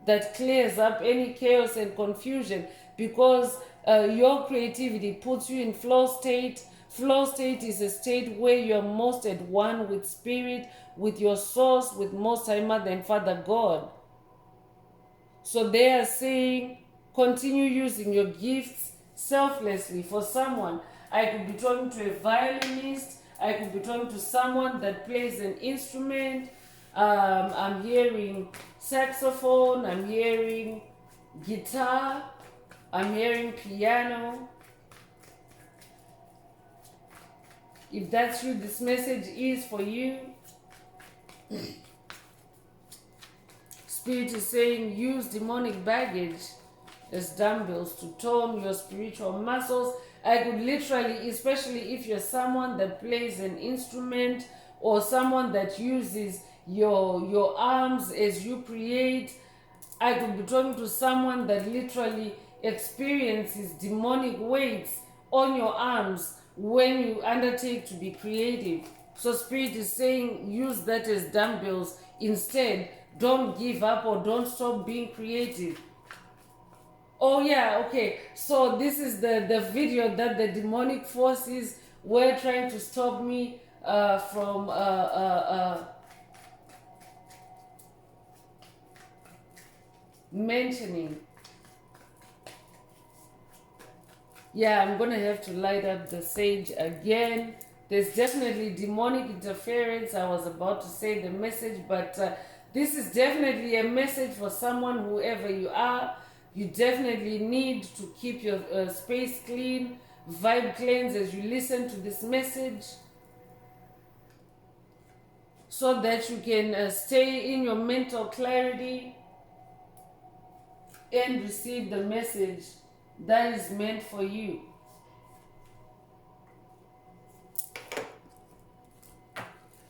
that clears up any chaos and confusion, because your creativity puts you in flow state. Flow state is a state where you're most at one with spirit, with your source, with Most High Mother and Father God. So they are saying, continue using your gifts selflessly. For someone, I could be talking to a violinist, I could be talking to someone that plays an instrument. I'm hearing saxophone, I'm hearing guitar, I'm hearing piano. If that's you, this message is for you. Spirit is saying, use demonic baggage as dumbbells to tone your spiritual muscles. I could literally, especially if you're someone that plays an instrument or someone that uses your arms as you create, I could be talking to someone that literally experiences demonic weights on your arms when you undertake to be creative. So Spirit is saying, use that as dumbbells instead. Don't give up or don't stop being creative. Oh yeah, okay. So this is the video that the demonic forces were trying to stop me from mentioning. Yeah, I'm gonna have to light up the sage again. There's definitely demonic interference. I was about to say the message, but this is definitely a message for someone, whoever you are. You definitely need to keep your space clean, vibe cleanse as you listen to this message, so that you can stay in your mental clarity and receive the message that is meant for you.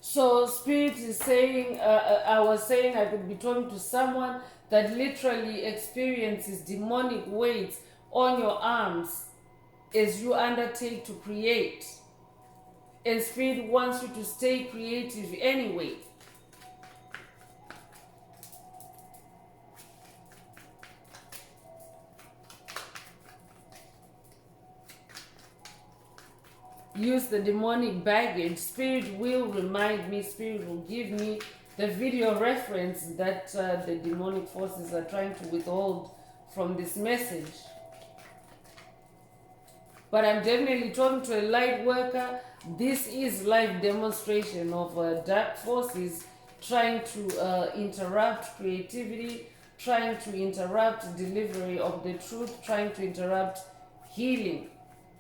So Spirit is saying, I was saying I could be talking to someone that literally experiences demonic weights on your arms as you undertake to create. And Spirit wants you to stay creative anyway. Use the demonic baggage. Spirit will remind me, Spirit will give me the video reference that the demonic forces are trying to withhold from this message. But I'm definitely talking to a light worker. This is live demonstration of dark forces trying to interrupt creativity, trying to interrupt delivery of the truth, trying to interrupt healing.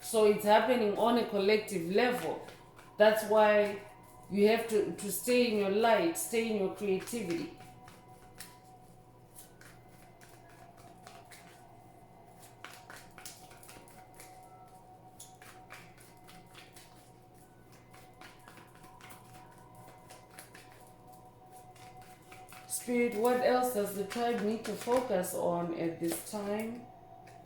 So it's happening on a collective level. That's why you have to stay in your light, stay in your creativity. Spirit, what else does the tribe need to focus on at this time?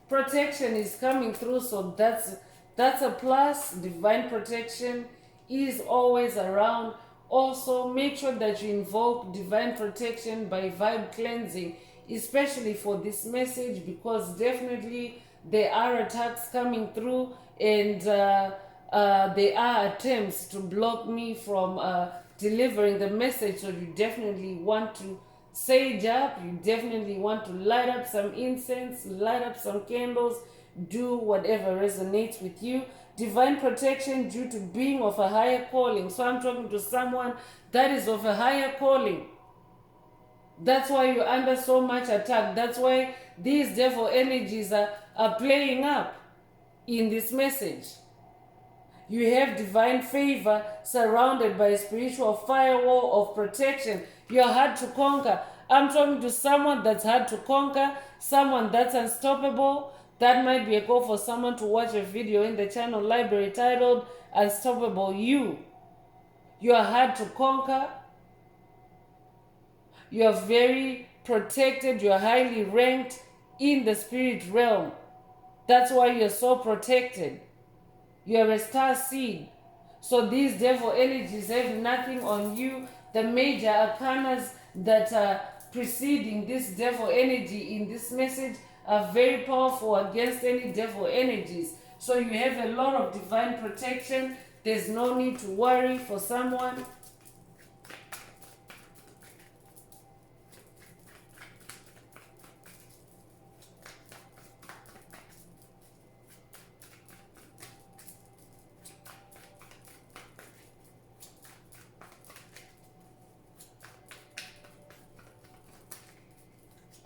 Protection is coming through, so that's a plus. Divine protection is always around. Also, make sure that you invoke divine protection by vibe cleansing, especially for this message, because definitely there are attacks coming through, and there are attempts to block me from delivering the message. So you definitely want to sage up, you definitely want to light up some incense, light up some candles, do whatever resonates with you. Divine protection due to being of a higher calling. So I'm talking to someone that is of a higher calling. That's why you're under so much attack. That's why these devil energies are playing up in this message. You have divine favor surrounded by a spiritual firewall of protection. You're hard to conquer. I'm talking to someone that's hard to conquer, someone that's unstoppable. That might be a call for someone to watch a video in the channel library titled Unstoppable You. You are hard to conquer. You are very protected. You are highly ranked in the spirit realm. That's why you're so protected. You are a star seed. So these devil energies have nothing on you. The major arcanas that are preceding this devil energy in this message are very powerful against any devil energies. So you have a lot of divine protection. There's no need to worry for someone.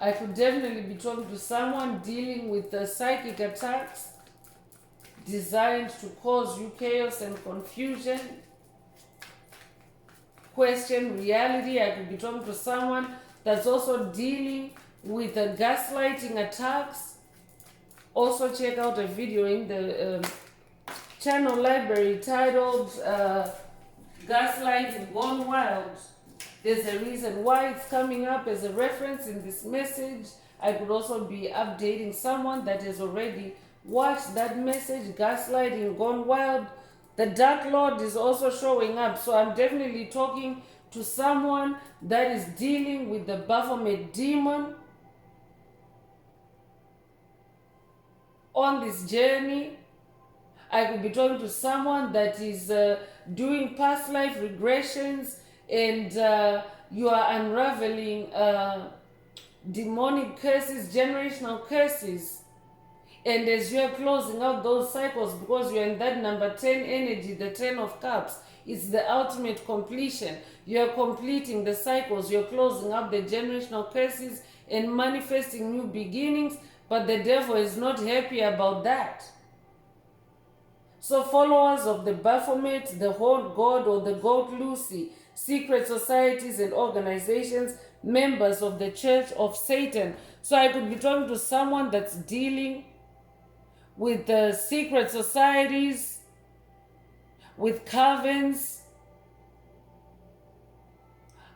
I could definitely be talking to someone dealing with psychic attacks designed to cause you chaos and confusion. Question reality. I could be talking to someone that's also dealing with gaslighting attacks. Also check out a video in the channel library titled Gaslighting Gone Wild. There's a reason why it's coming up as a reference in this message. I could also be updating someone that has already watched that message, Gaslighting Gone Wild. The Dark Lord is also showing up. So I'm definitely talking to someone that is dealing with the Baphomet demon on this journey. I could be talking to someone that is doing past life regressions, and you are unraveling demonic curses, generational curses. And as you're closing out those cycles, because you're in that number 10 energy, the 10 of cups, it's the ultimate completion. You're completing the cycles, you're closing up the generational curses and manifesting new beginnings, but the devil is not happy about that. So followers of the Baphomet, the Horned God or the Goat Lucy, secret societies and organizations, members of the Church of Satan. So I could be talking to someone that's dealing with the secret societies, with covens.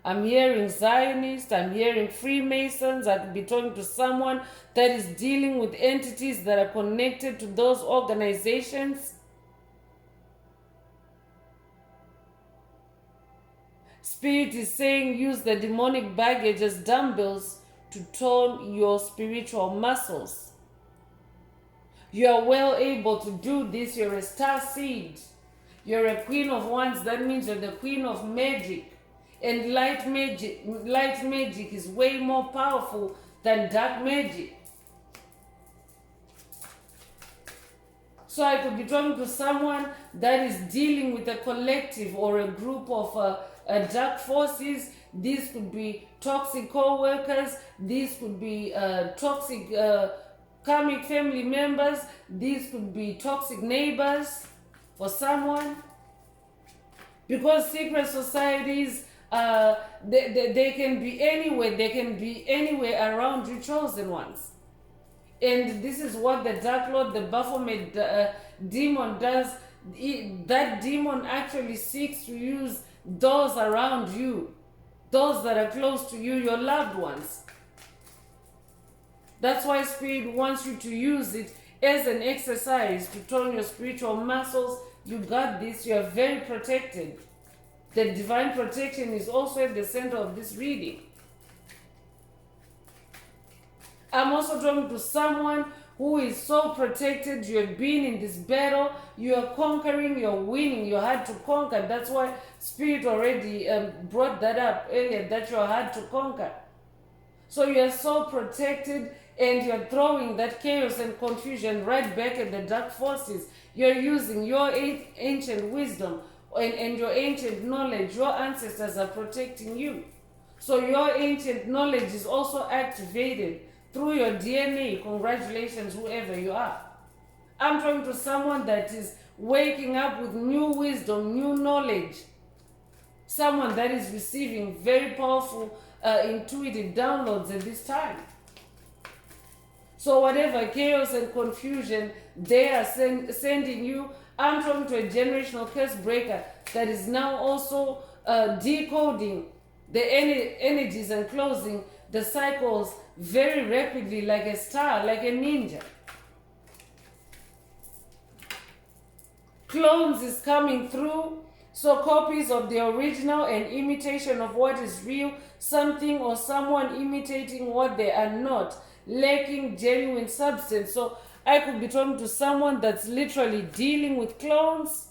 I'm hearing Zionists, I'm hearing Freemasons. I could be talking to someone that is dealing with entities that are connected to those organizations. Spirit is saying use the demonic baggage as dumbbells to tone your spiritual muscles. You are well able to do this. You're a star seed. You're a queen of wands. That means you're the queen of magic. And light magic is way more powerful than dark magic. So I could be talking to someone that is dealing with a collective or a group of dark forces. These could be toxic co-workers. These could be toxic karmic family members. These could be toxic neighbors for someone. Because secret societies, they can be anywhere. They can be anywhere around you, chosen ones. And this is what the Dark Lord, the Baphomet demon does. That demon actually seeks to use those around you. those that are close to you, your loved ones. That's why Spirit wants you to use it as an exercise to tone your spiritual muscles. You got this. You are very protected. The divine protection is also at the center of this reading. I'm also talking to someone who is so protected. You have been in this battle. You are conquering. You're winning. You're hard to conquer. That's why Spirit already brought that up earlier, that you're hard to conquer. So you are so protected, and you're throwing that chaos and confusion right back at the dark forces. You're using your ancient wisdom and your ancient knowledge. Your ancestors are protecting you. So your ancient knowledge is also activated through your DNA. Congratulations, whoever you are. I'm talking to someone that is waking up with new wisdom, new knowledge. Someone that is receiving very powerful intuitive downloads at this time. So whatever chaos and confusion they are sending you, I'm talking to a generational curse breaker that is now also decoding the energies and closing the cycles very rapidly, like a star, like a ninja. Clones is coming through. So copies of the original and imitation of what is real, something or someone imitating what they are not, lacking genuine substance. So I could be talking to someone that's literally dealing with clones.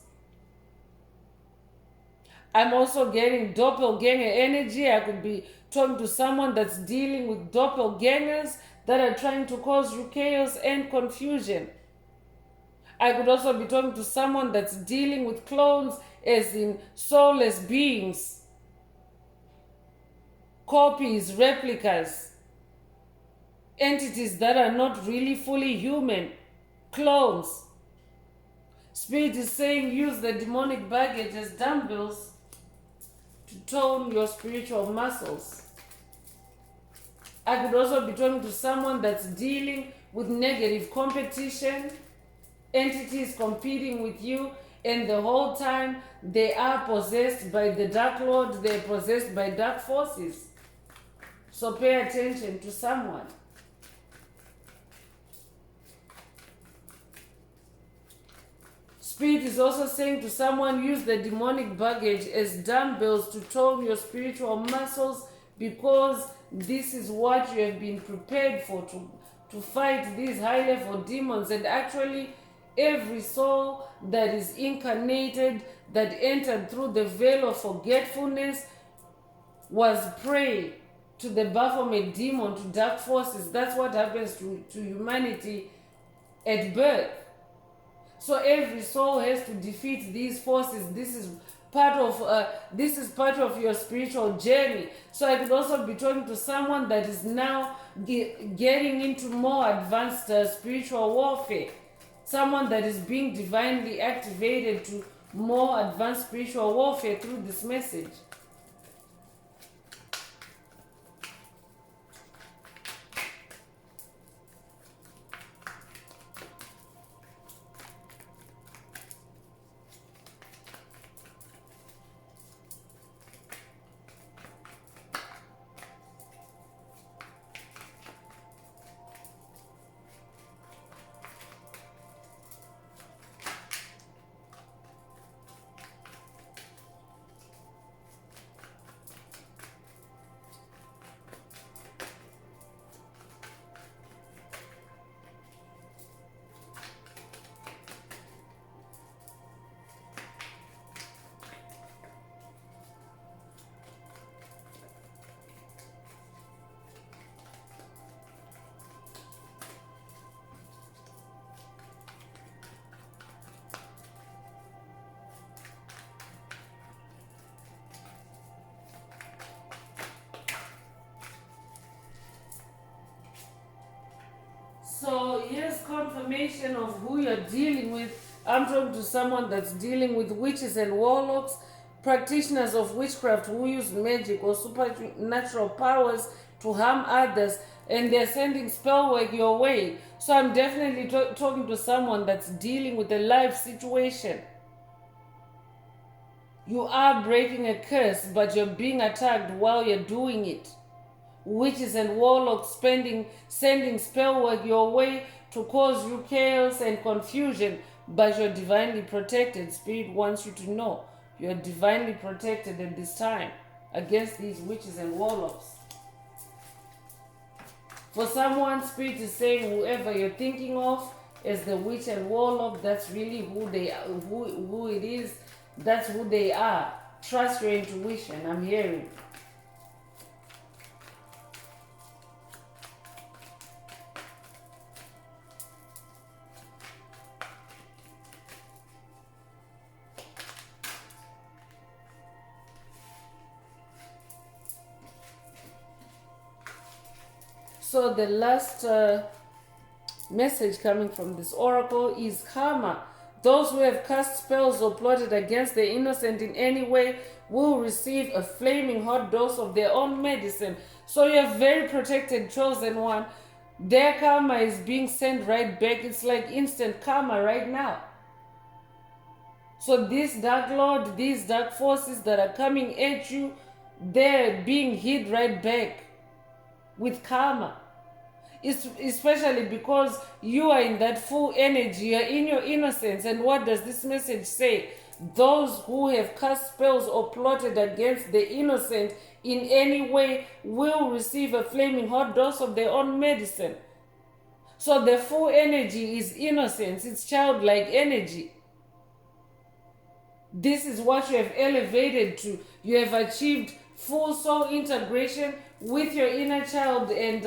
I'm also getting doppelganger energy. I could be talking to someone that's dealing with doppelgangers that are trying to cause you chaos and confusion. I could also be talking to someone that's dealing with clones, as in soulless beings, copies, replicas, entities that are not really fully human, clones. Spirit is saying use the demonic baggage as dumbbells to tone your spiritual muscles. I could also be talking to someone that's dealing with negative competition, entities competing with you, and the whole time they are possessed by the Dark Lord, they're possessed by dark forces. So pay attention to someone. Spirit is also saying to someone, use the demonic baggage as dumbbells to tone your spiritual muscles, because this is what you have been prepared for, to fight these high-level demons. And actually, every soul that is incarnated, that entered through the veil of forgetfulness, was prey to the Baphomet demon, to dark forces. That's what happens to humanity at birth. So every soul has to defeat these forces. This is part of your spiritual journey. So I could also be talking to someone that is now getting into more advanced spiritual warfare. Someone that is being divinely activated to more advanced spiritual warfare through this message. So here's confirmation of who you're dealing with. I'm talking to someone that's dealing with witches and warlocks, practitioners of witchcraft who use magic or supernatural powers to harm others, and they're sending spell work your way. So I'm definitely talking to someone that's dealing with a life situation. You are breaking a curse, but you're being attacked while you're doing it. Witches and warlocks sending spell work your way to cause you chaos and confusion, but you're divinely protected. Spirit wants you to know you're divinely protected at this time against these witches and warlocks. For someone, Spirit is saying whoever you're thinking of as the witch and warlock, that's really who they are, who it is, that's who they are. Trust your intuition, I'm hearing. So the last message coming from this oracle is karma. Those who have cast spells or plotted against the innocent in any way will receive a flaming hot dose of their own medicine. So you're very protected, chosen one. Their karma is being sent right back. It's like instant karma right now. So this dark lord, these dark forces that are coming at you, they're being hit right back with karma. It's especially because you are in that full energy, you're in your innocence. And what does this message say? Those who have cast spells or plotted against the innocent in any way will receive a flaming hot dose of their own medicine. So the full energy is innocence, it's childlike energy. This is what you have elevated to. You have achieved full soul integration with your inner child, and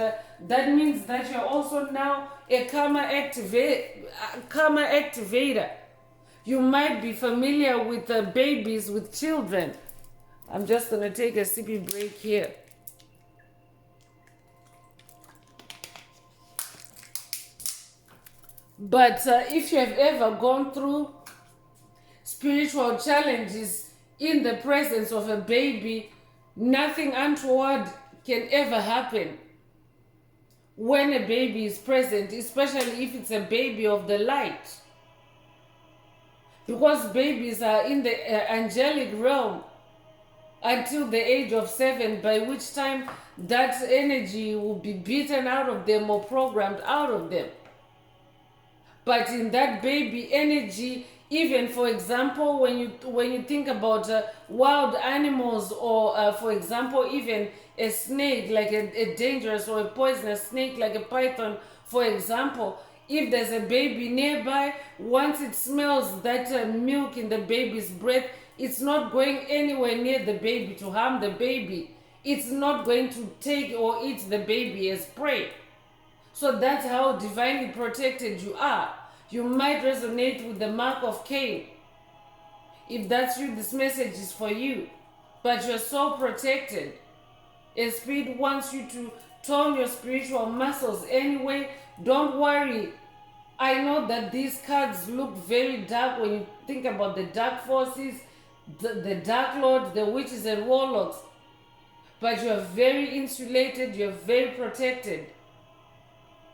that means that you're also now a karma activator. You might be familiar with babies, with children. I'm just going to take a sippy break here. But if you have ever gone through spiritual challenges in the presence of a baby, nothing untoward can ever happen when a baby is present, especially if it's a baby of the light. Because babies are in the angelic realm until the age of 7, by which time that energy will be beaten out of them or programmed out of them. But in that baby energy, even for example, when you think about wild animals, or for example, even a snake, like a dangerous or a poisonous snake like a python, for example, if there's a baby nearby, once it smells that milk in the baby's breath, it's not going anywhere near the baby to harm the baby. It's not going to take or eat the baby as prey. So that's how divinely protected you are. You might resonate with the mark of Cain. If that's you, this message is for you. But you're so protected. And Spirit wants you to tone your spiritual muscles anyway. Don't worry. I know that these cards look very dark when you think about the dark forces, the dark lord, the witches and warlocks. But you're very insulated. You're very protected.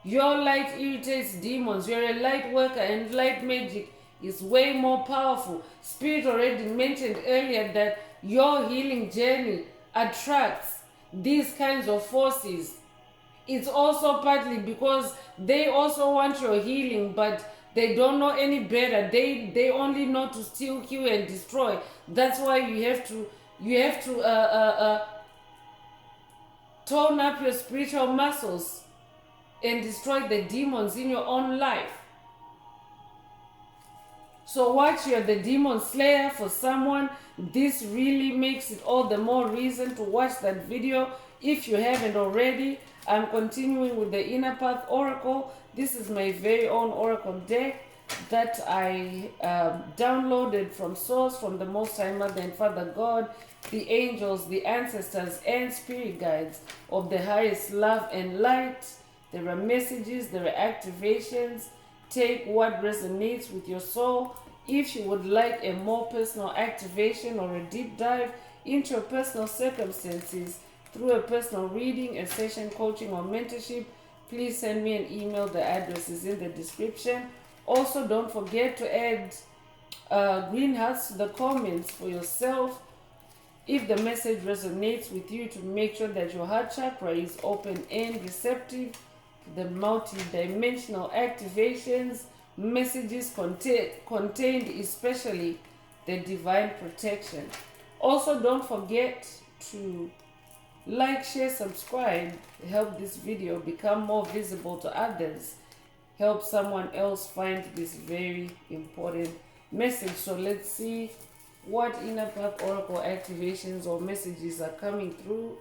Your light irritates demons. You're a light worker, and light magic is way more powerful. Spirit already mentioned earlier that your healing journey attracts these kinds of forces. It's also partly because they also want your healing, but they don't know any better. They only know to steal, kill, and destroy. That's why you have to tone up your spiritual muscles and destroy the demons in your own life. So watch, you're the demon slayer for someone. This really makes it all the more reason to watch that video if you haven't already. I'm continuing with the Inner Path Oracle. This is my very own Oracle deck that I downloaded from Source, from the Most High Mother and Father God, the angels, the ancestors, and spirit guides of the highest love and light. There are messages, there are activations. Take what resonates with your soul. If you would like a more personal activation or a deep dive into your personal circumstances through a personal reading, a session coaching, or mentorship, please send me an email. The address is in the description. Also, don't forget to add green hearts to the comments for yourself if the message resonates with you, to make sure that your heart chakra is open and receptive to the multi-dimensional activations, messages contained, especially the divine protection. Also, don't forget to like, share, subscribe, help this video become more visible to others, help someone else find this very important message. So let's see what inner path oracle activations or messages are coming through.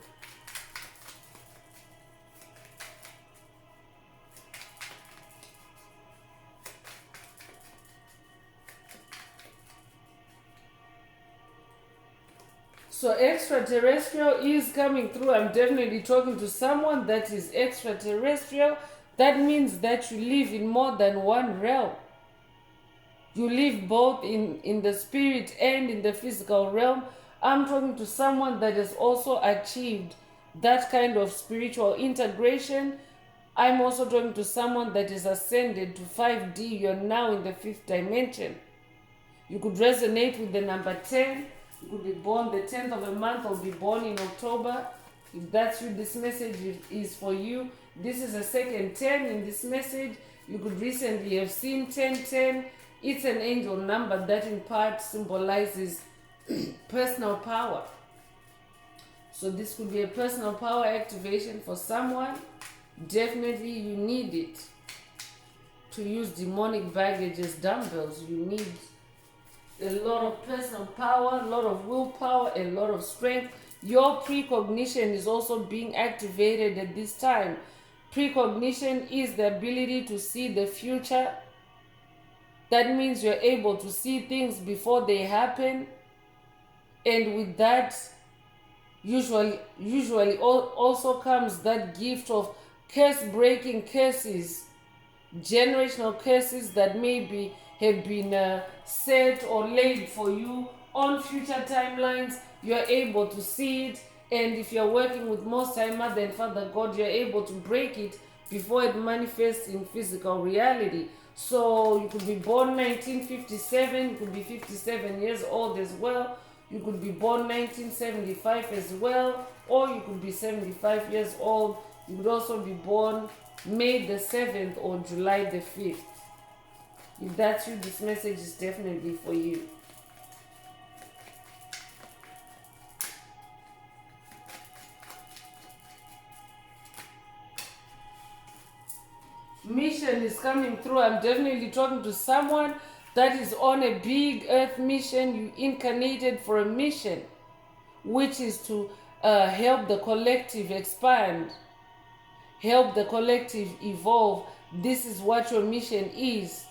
So extraterrestrial is coming through. I'm definitely talking to someone that is extraterrestrial. That means that you live in more than one realm. You live both in the spirit and in the physical realm. I'm talking to someone that has also achieved that kind of spiritual integration. I'm also talking to someone that is ascended to 5D. You're now in the 5th dimension. You could resonate with the number 10. You could be born the 10th of a month or be born in October. If that's you, this message is for you. This is a second 10 in this message. You could recently have seen 1010. It's an angel number that in part symbolizes personal power. So this could be a personal power activation for someone. Definitely you need it to use demonic baggage as dumbbells. You need a lot of personal power, a lot of willpower, a lot of strength. Your precognition is also being activated at this time. Precognition is the ability to see the future. That means you're able to see things before they happen. And with that, usually also comes that gift of curse-breaking curses, generational curses that maybe have been set or laid for you on future timelines. You're able to see it, and if you're working with Most High Mother and Father God, you're able to break it before it manifests in physical reality. So you could be born 1957, you could be 57 years old as well. You could be born 1975 as well, or you could be 75 years old. You could also be born May the 7th or July the 5th. If that's you, this message is definitely for you. Mission is coming through. I'm definitely talking to someone that is on a big earth mission. You incarnated for a mission, which is to help the collective expand, help the collective evolve. This is what your mission is.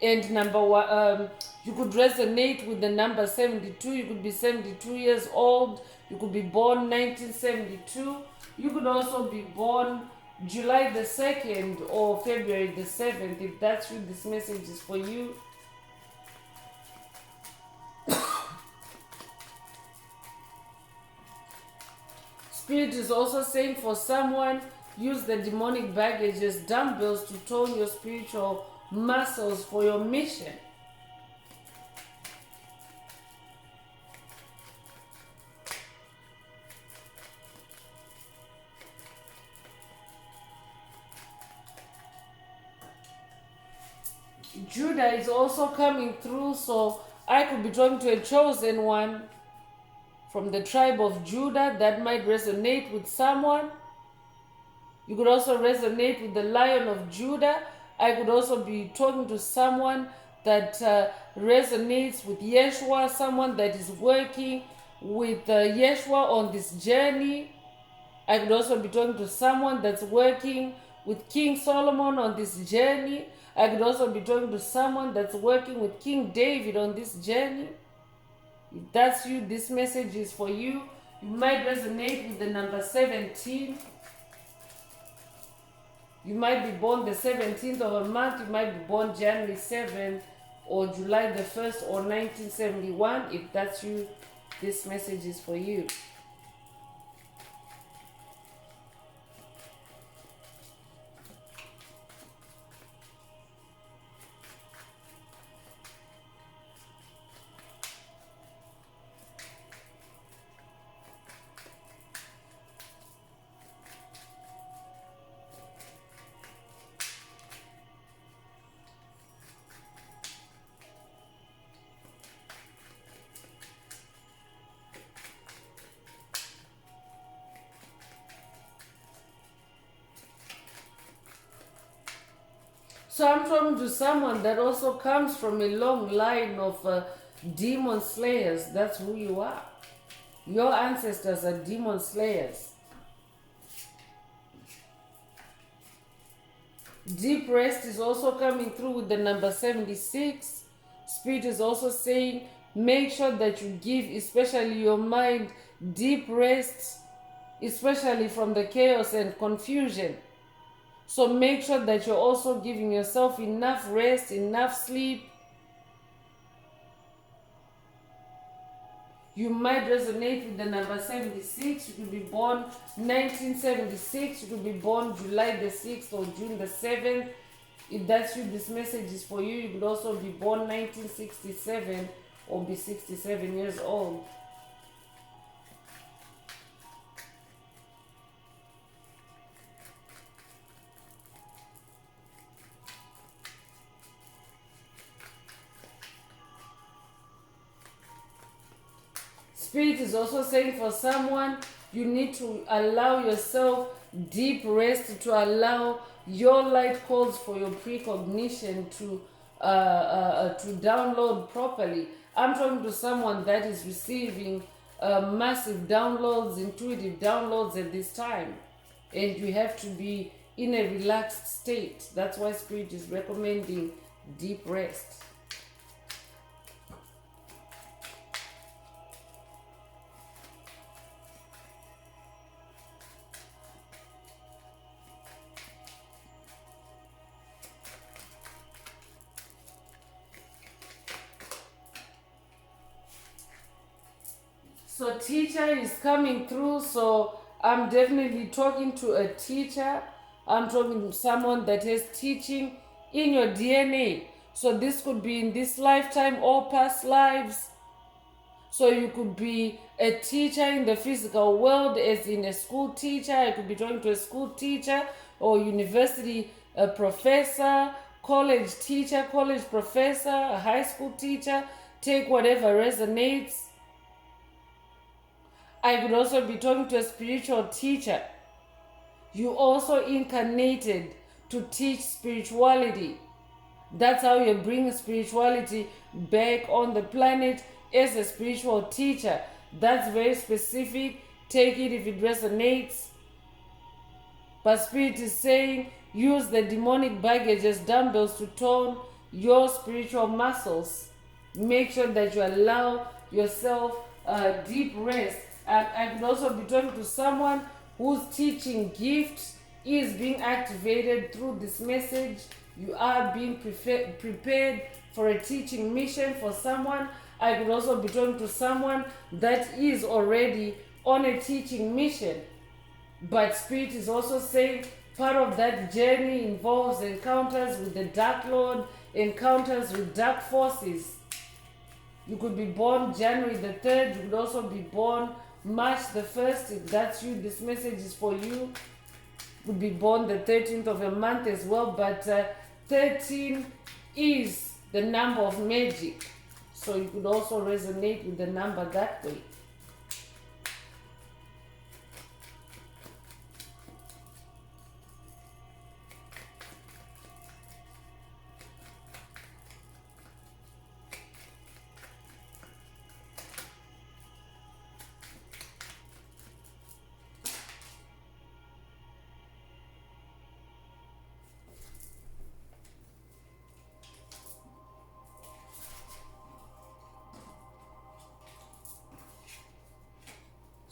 And number one, you could resonate with the number 72. You could be 72 years old. You could be born 1972. You could also be born July the 2nd or February the 7th. If that's you, this message is for you. Spirit is also saying for someone, use the demonic baggage as dumbbells to tone your spiritual muscles for your mission. Judah is also coming through, so I could be talking to a chosen one from the tribe of Judah that might resonate with someone. You could also resonate with the Lion of Judah. I could also be talking to someone that resonates with Yeshua, someone that is working with Yeshua on this journey. I could also be talking to someone that's working with King Solomon on this journey. I could also be talking to someone that's working with King David on this journey. If that's you, this message is for you. You might resonate with the number 17. You might be born the 17th of a month. You might be born January 7th or July the 1st or 1971. If that's you, this message is for you. So I'm talking to someone that also comes from a long line of demon slayers. That's who you are. Your ancestors are demon slayers. Deep rest is also coming through with the number 76. Spirit is also saying, make sure that you give, especially your mind, deep rest, especially from the chaos and confusion. So make sure that you're also giving yourself enough rest, enough sleep. You might resonate with the number 76. You could be born 1976. You could be born July the 6th or June the 7th. If that's you, this message is for you. You could also be born 1967 or be 67 years old. Spirit is also saying for someone, you need to allow yourself deep rest, to allow your light codes for your precognition to download properly. I'm talking to someone that is receiving massive downloads, intuitive downloads at this time. And you have to be in a relaxed state. That's why Spirit is recommending deep rest. So teacher is coming through, so I'm definitely talking to a teacher. I'm talking to someone that has teaching in your DNA. So this could be in this lifetime or past lives. So you could be a teacher in the physical world, as in a school teacher. I could be talking to a school teacher or university professor, college teacher, college professor, a high school teacher. Take whatever resonates. I could also be talking to a spiritual teacher. You also incarnated to teach spirituality. That's how you bring spirituality back on the planet, as a spiritual teacher. That's very specific. Take it if it resonates. But Spirit is saying, use the demonic baggage as dumbbells to tone your spiritual muscles. Make sure that you allow yourself deep rest. I could also be talking to someone whose teaching gift is being activated through this message. You are being prepared for a teaching mission for someone. I could also be talking to someone that is already on a teaching mission. But Spirit is also saying part of that journey involves encounters with the Dark Lord, encounters with dark forces. You could be born January the 3rd. You could also be born March the 1st. If that's you, this message is for you. You could be born the 13th of a month as well. But 13 is the number of magic. So you could also resonate with the number that way.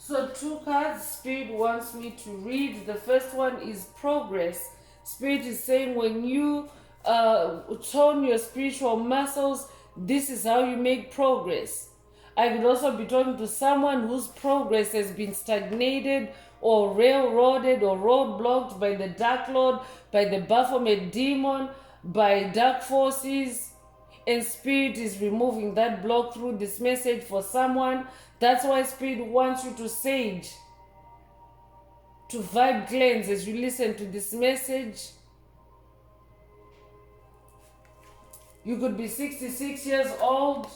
So 2 cards Spirit wants me to read. The first one is progress. Spirit is saying when you tone your spiritual muscles, this is how you make progress. I could also be talking to someone whose progress has been stagnated or railroaded or roadblocked by the Dark Lord, by the Baphomet demon, by dark forces. And Spirit is removing that block through this message for someone. That's why Spirit wants you to sage, to vibe cleanse as you listen to this message. You could be 66 years old.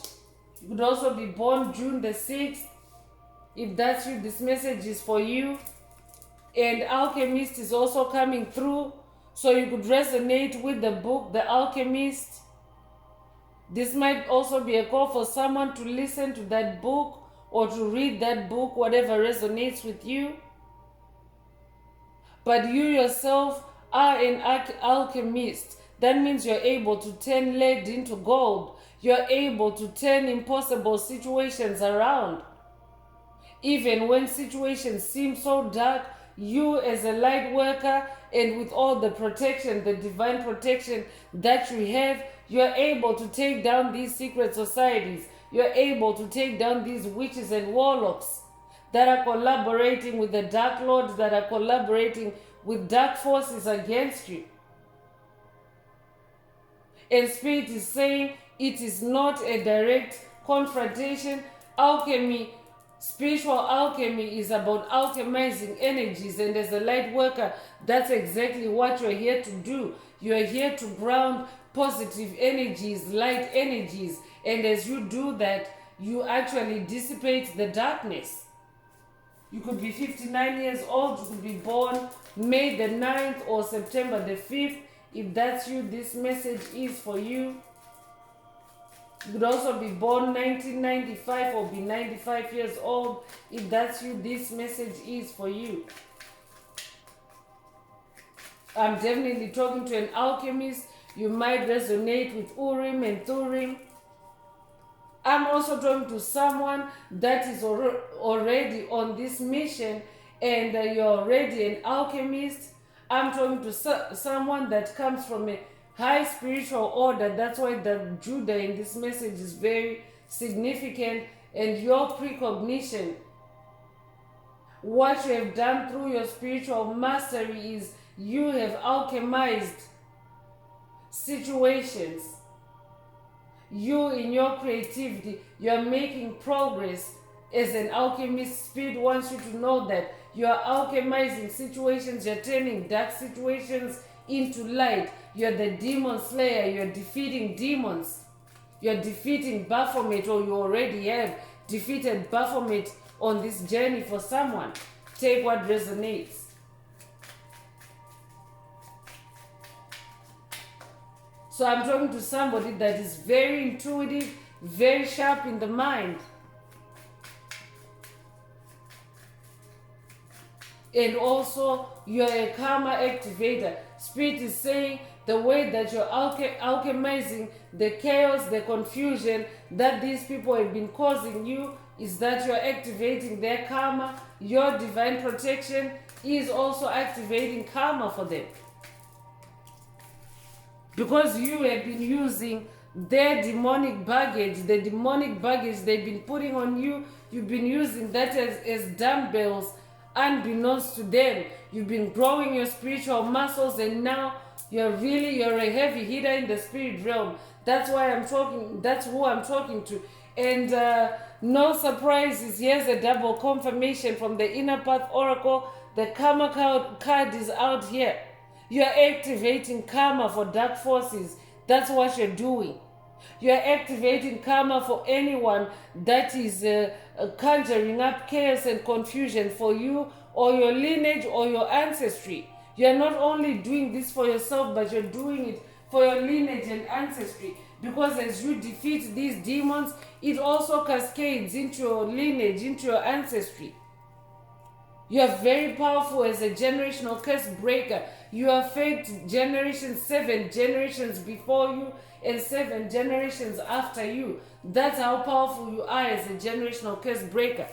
You could also be born June the 6th. If that's you, this message is for you. And Alchemist is also coming through. So you could resonate with the book, The Alchemist. This might also be a call for someone to listen to that book or to read that book, whatever resonates with you. But you yourself are an alchemist. That means you're able to turn lead into gold. You're able to turn impossible situations around. Even when situations seem so dark, you as a light worker and with all the protection, the divine protection that you have, you're able to take down these secret societies. You're able to take down these witches and warlocks that are collaborating with the Dark Lords, that are collaborating with dark forces against you. And Spirit is saying it is not a direct confrontation. Alchemy, spiritual alchemy, is about alchemizing energies, and as a light worker, that's exactly what you're here to do. You're here to ground positive energies, light energies, and as you do that, you actually dissipate the darkness. You could be 59 years old, you could be born May the 9th or September the 5th. If that's you, this message is for you. You could also be born 1995 or be 95 years old. If that's you, this message is for you. I'm definitely talking to an alchemist. You might resonate with Urim and Thurim. I'm also talking to someone that is already on this mission and you're already an alchemist. I'm talking to someone that comes from a high spiritual order. That's why the Judah in this message is very significant. And your precognition, what you have done through your spiritual mastery is you have alchemized situations. You, in your creativity, you're making progress as an alchemist. Spirit wants you to know that you are alchemizing situations. You're turning dark situations into light. You're the demon slayer. You're defeating demons. You're defeating Baphomet, or you already have defeated Baphomet on this journey for someone. Take what resonates. So I'm talking to somebody that is very intuitive, very sharp in the mind. And also, you're a karma activator. Spirit is saying the way that you're alchemizing the chaos, the confusion that these people have been causing you is that you're activating their karma. Your divine protection is also activating karma for them. Because you have been using their demonic baggage, the demonic baggage they've been putting on you, you've been using that as dumbbells unbeknownst to them. You've been growing your spiritual muscles and now you're a heavy hitter in the spirit realm. That's why I'm talking, that's who I'm talking to. And no surprises, here's a double confirmation from the Inner Path Oracle. The Karma card is out here. You're activating karma for dark forces. That's what you're doing. You're activating karma for anyone that is conjuring up chaos and confusion for you or your lineage or your ancestry. You're not only doing this for yourself, but you're doing it for your lineage and ancestry. Because as you defeat these demons, it also cascades into your lineage, into your ancestry. You are very powerful as a generational curse breaker. You affect generations, 7 generations before you and 7 generations after you. That's how powerful you are as a generational curse breaker.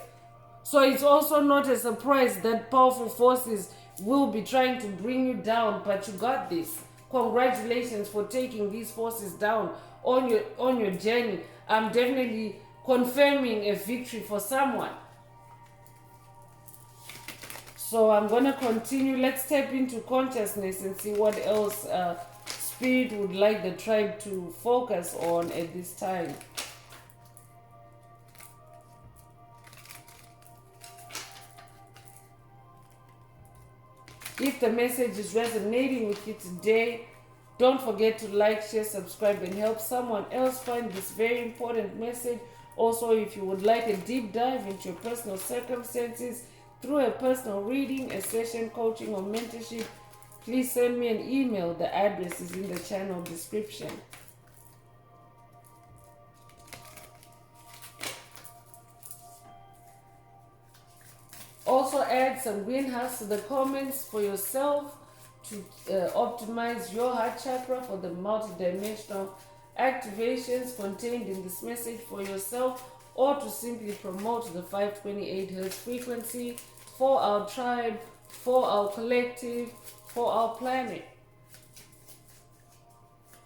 So it's also not a surprise that powerful forces will be trying to bring you down, but you got this. Congratulations for taking these forces down on your journey. I'm definitely confirming a victory for someone. So I'm going to continue. Let's step into consciousness and see what else Spirit would like the tribe to focus on at this time. If the message is resonating with you today, don't forget to like, share, subscribe, and help someone else find this very important message. Also, if you would like a deep dive into your personal circumstances, through a personal reading, a session, coaching, or mentorship, please send me an email. The address is in the channel description. Also add some green hearts to the comments for yourself to optimize your heart chakra for the multidimensional activations contained in this message for yourself, or to simply promote the 528 Hz frequency for our tribe, for our collective, for our planet,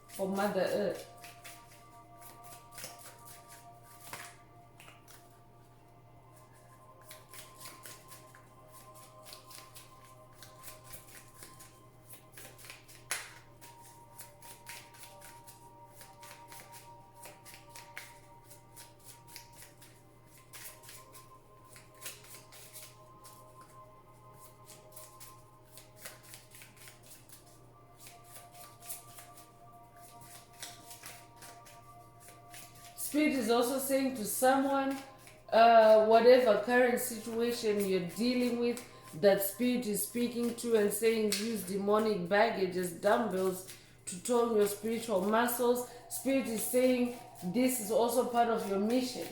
for Mother Earth. Spirit is also saying to someone, whatever current situation you're dealing with, that Spirit is speaking to and saying use demonic baggage as dumbbells to tone your spiritual muscles. Spirit is saying this is also part of your mission.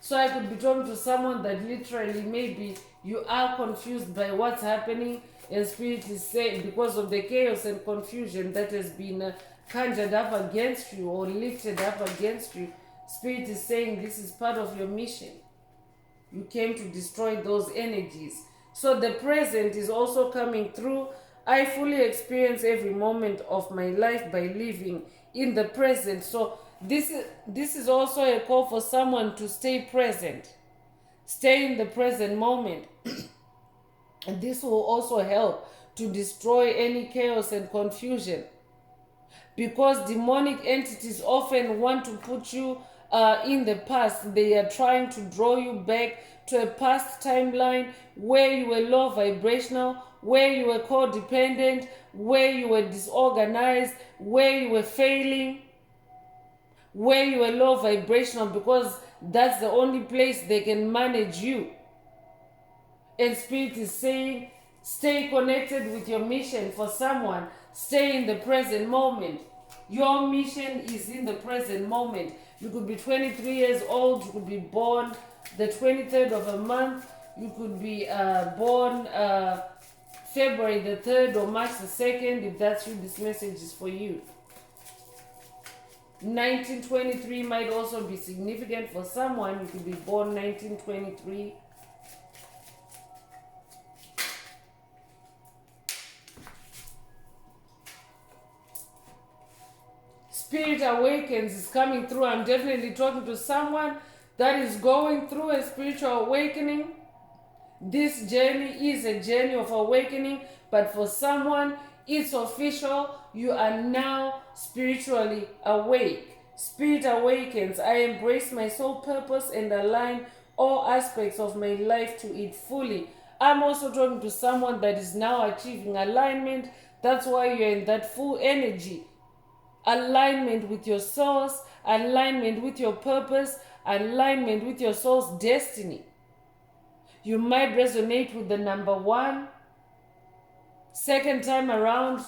So I could be talking to someone that literally maybe you are confused by what's happening, and Spirit is saying because of the chaos and confusion that has been conjured up against you or lifted up against you, Spirit is saying this is part of your mission. You came to destroy those energies. So the present is also coming through. I fully experience every moment of my life by living in the present. So this is also a call for someone to stay present. Stay in the present moment. And this will also help to destroy any chaos and confusion. Because demonic entities often want to put you in the past. They are trying to draw you back to a past timeline where you were low vibrational, where you were codependent, where you were disorganized, where you were failing, where you were low vibrational, because that's the only place they can manage you. And Spirit is saying, stay connected with your mission. For someone, stay in the present moment. Your mission is in the present moment. You could be 23 years old. You could be born the 23rd of a month. You could be born February the 3rd or March the 2nd. If that's you, this message is for you. 1923 might also be significant for someone. You could be born 1923. Spirit Awakens is coming through. I'm definitely talking to someone that is going through a spiritual awakening. This journey is a journey of awakening, but for someone, it's official. You are now spiritually awake. Spirit awakens. I embrace my soul purpose and align all aspects of my life to it fully. I'm also talking to someone that is now achieving alignment. That's why you're in that full energy. Alignment with your source, alignment with your purpose, alignment with your soul's destiny. You might resonate with the number 1. Second time around,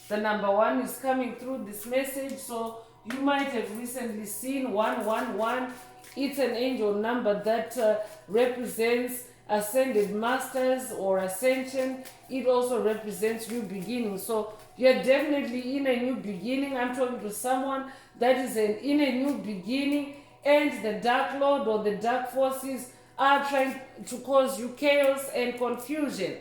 the number 1 is coming through this message. So you might have recently seen 111. It's an angel number that represents ascended masters or ascension. It also represents new beginning. So you're definitely in a new beginning. I'm talking to someone that is in a new beginning, and the Dark Lord or the dark forces are trying to cause you chaos and confusion.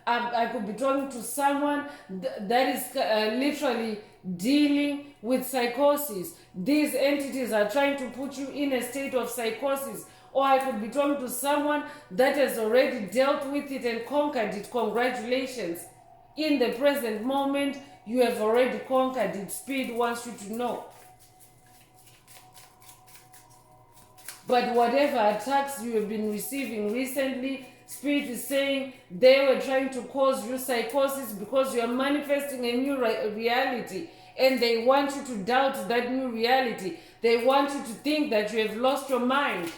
I could be talking to someone that is literally dealing with psychosis. These entities are trying to put you in a state of psychosis. Or I could be talking to someone that has already dealt with it and conquered it. Congratulations. In the present moment, you have already conquered it. Spirit wants you to know. But whatever attacks you have been receiving recently, Spirit is saying they were trying to cause you psychosis because you are manifesting a new reality. And they want you to doubt that new reality. They want you to think that you have lost your mind.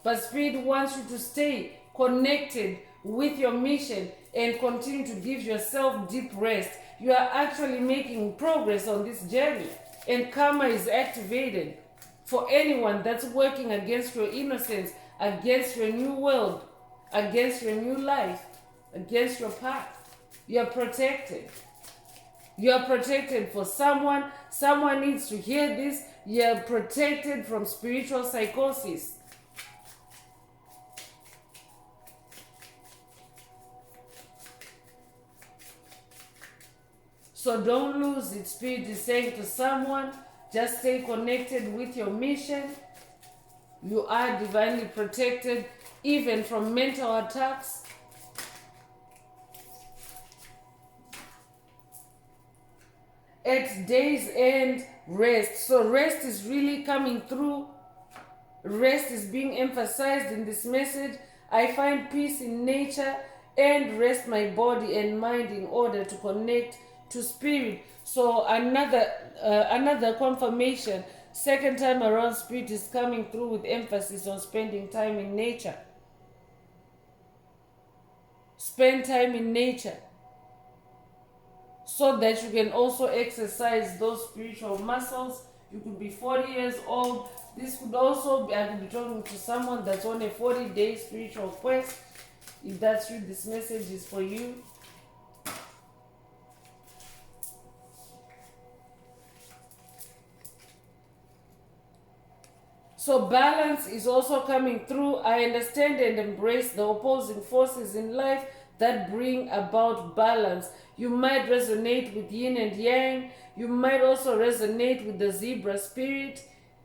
But Spirit wants you to stay connected with your mission and continue to give yourself deep rest, you are actually making progress on this journey. And karma is activated for anyone that's working against your innocence, against your new world, against your new life, against your path. You are protected. You are protected for someone. Someone needs to hear this. You are protected from spiritual psychosis. So don't lose it. Spirit is saying to someone, just stay connected with your mission. You are divinely protected even from mental attacks. At day's end, rest. So rest is really coming through. Rest is being emphasized in this message. I find peace in nature and rest my body and mind in order to connect to spirit. So another confirmation. Second time around, spirit is coming through with emphasis on spending time in nature. Spend time in nature, so that you can also exercise those spiritual muscles. You could be 40 years old. This could also be, I could be talking to someone that's on a 40-day spiritual quest. If that's you, this message is for you. So balance is also coming through. I understand and embrace the opposing forces in life that bring about balance. You might resonate with yin and yang. You might also resonate with the zebra spirit.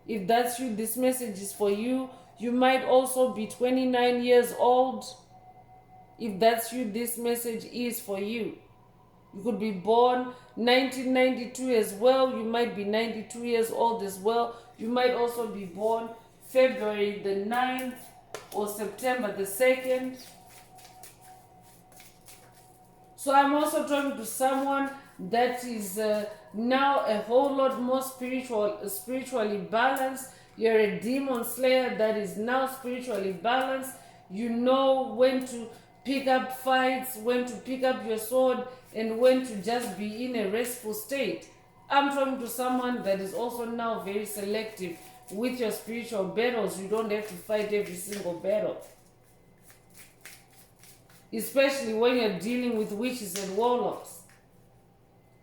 If that's you, this message is for you. You might also be 29 years old. If that's you, this message is for you. You could be born 1992 as well. You might be 92 years old as well. You might also be born February the 9th or September the 2nd. So I'm also talking to someone that is now a whole lot more spiritually balanced. You're a demon slayer that is now spiritually balanced. You know when to pick up fights, when to pick up your sword, and when to just be in a restful state. I'm talking to someone that is also now very selective with your spiritual battles. You don't have to fight every single battle. Especially when you're dealing with witches and warlocks.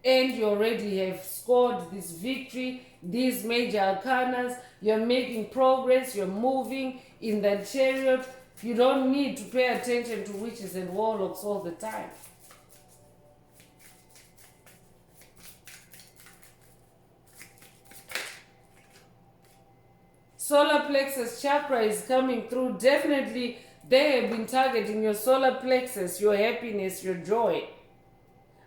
And you already have scored this victory, these major arcanas. You're making progress, you're moving in that chariot. You don't need to pay attention to witches and warlocks all the time. Solar plexus chakra is coming through. Definitely, they have been targeting your solar plexus, your happiness, your joy.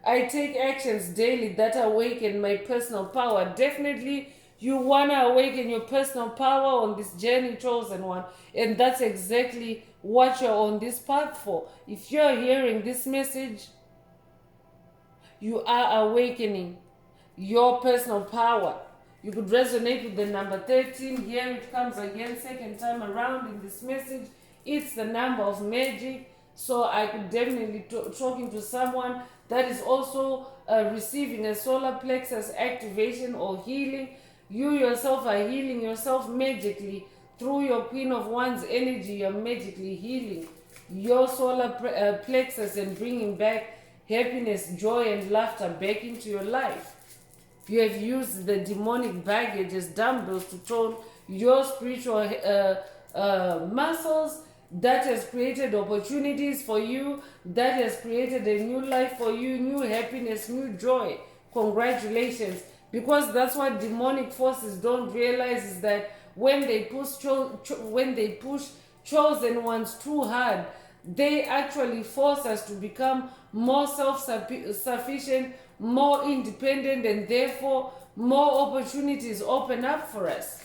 I take actions daily that awaken my personal power. Definitely, you want to awaken your personal power on this journey, chosen one. And that's exactly what you're on this path for. If you're hearing this message, you are awakening your personal power. You could resonate with the number 13. Here it comes again, second time around in this message. It's the number of magic. So I could definitely talking to someone that is also receiving a solar plexus activation or healing. You yourself are healing yourself magically through your Queen of Wands energy. You're magically healing your solar plexus and bringing back happiness, joy, and laughter back into your life. You have used the demonic baggage as dumbbells to tone your spiritual muscles. That has created opportunities for you. That has created a new life for you, new happiness, new joy. Congratulations. Because that's what demonic forces don't realize, is that when they push chosen ones too hard, they actually force us to become more self-sufficient, more independent, and therefore more opportunities open up for us.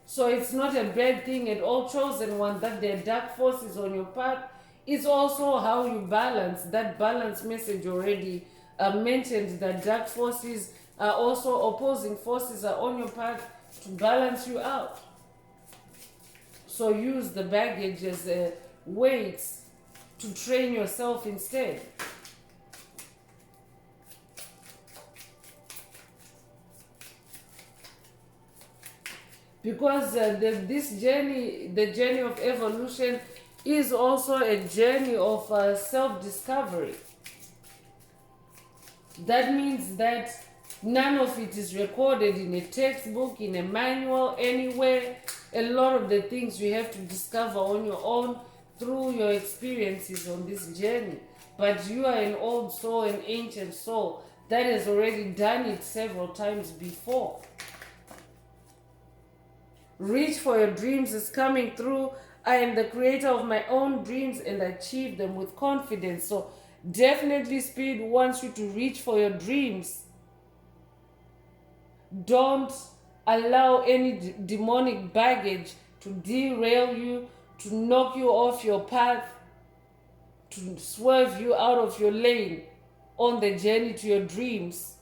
So it's not a bad thing at all, chosen one, that there are dark forces on your path. It's also how you balance. That balance message already mentioned that dark forces are also opposing forces are on your path to balance you out. So use the baggage as weights to train yourself instead. Because this journey, the journey of evolution, is also a journey of self-discovery. That means that none of it is recorded in a textbook, in a manual, anywhere. A lot of the things you have to discover on your own through your experiences on this journey. But you are an old soul, an ancient soul that has already done it several times before. Reach for your dreams is coming through. I am the creator of my own dreams and achieve them with confidence. So definitely Spirit wants you to reach for your dreams. Don't allow any demonic baggage to derail you, to knock you off your path, to swerve you out of your lane on the journey to your dreams.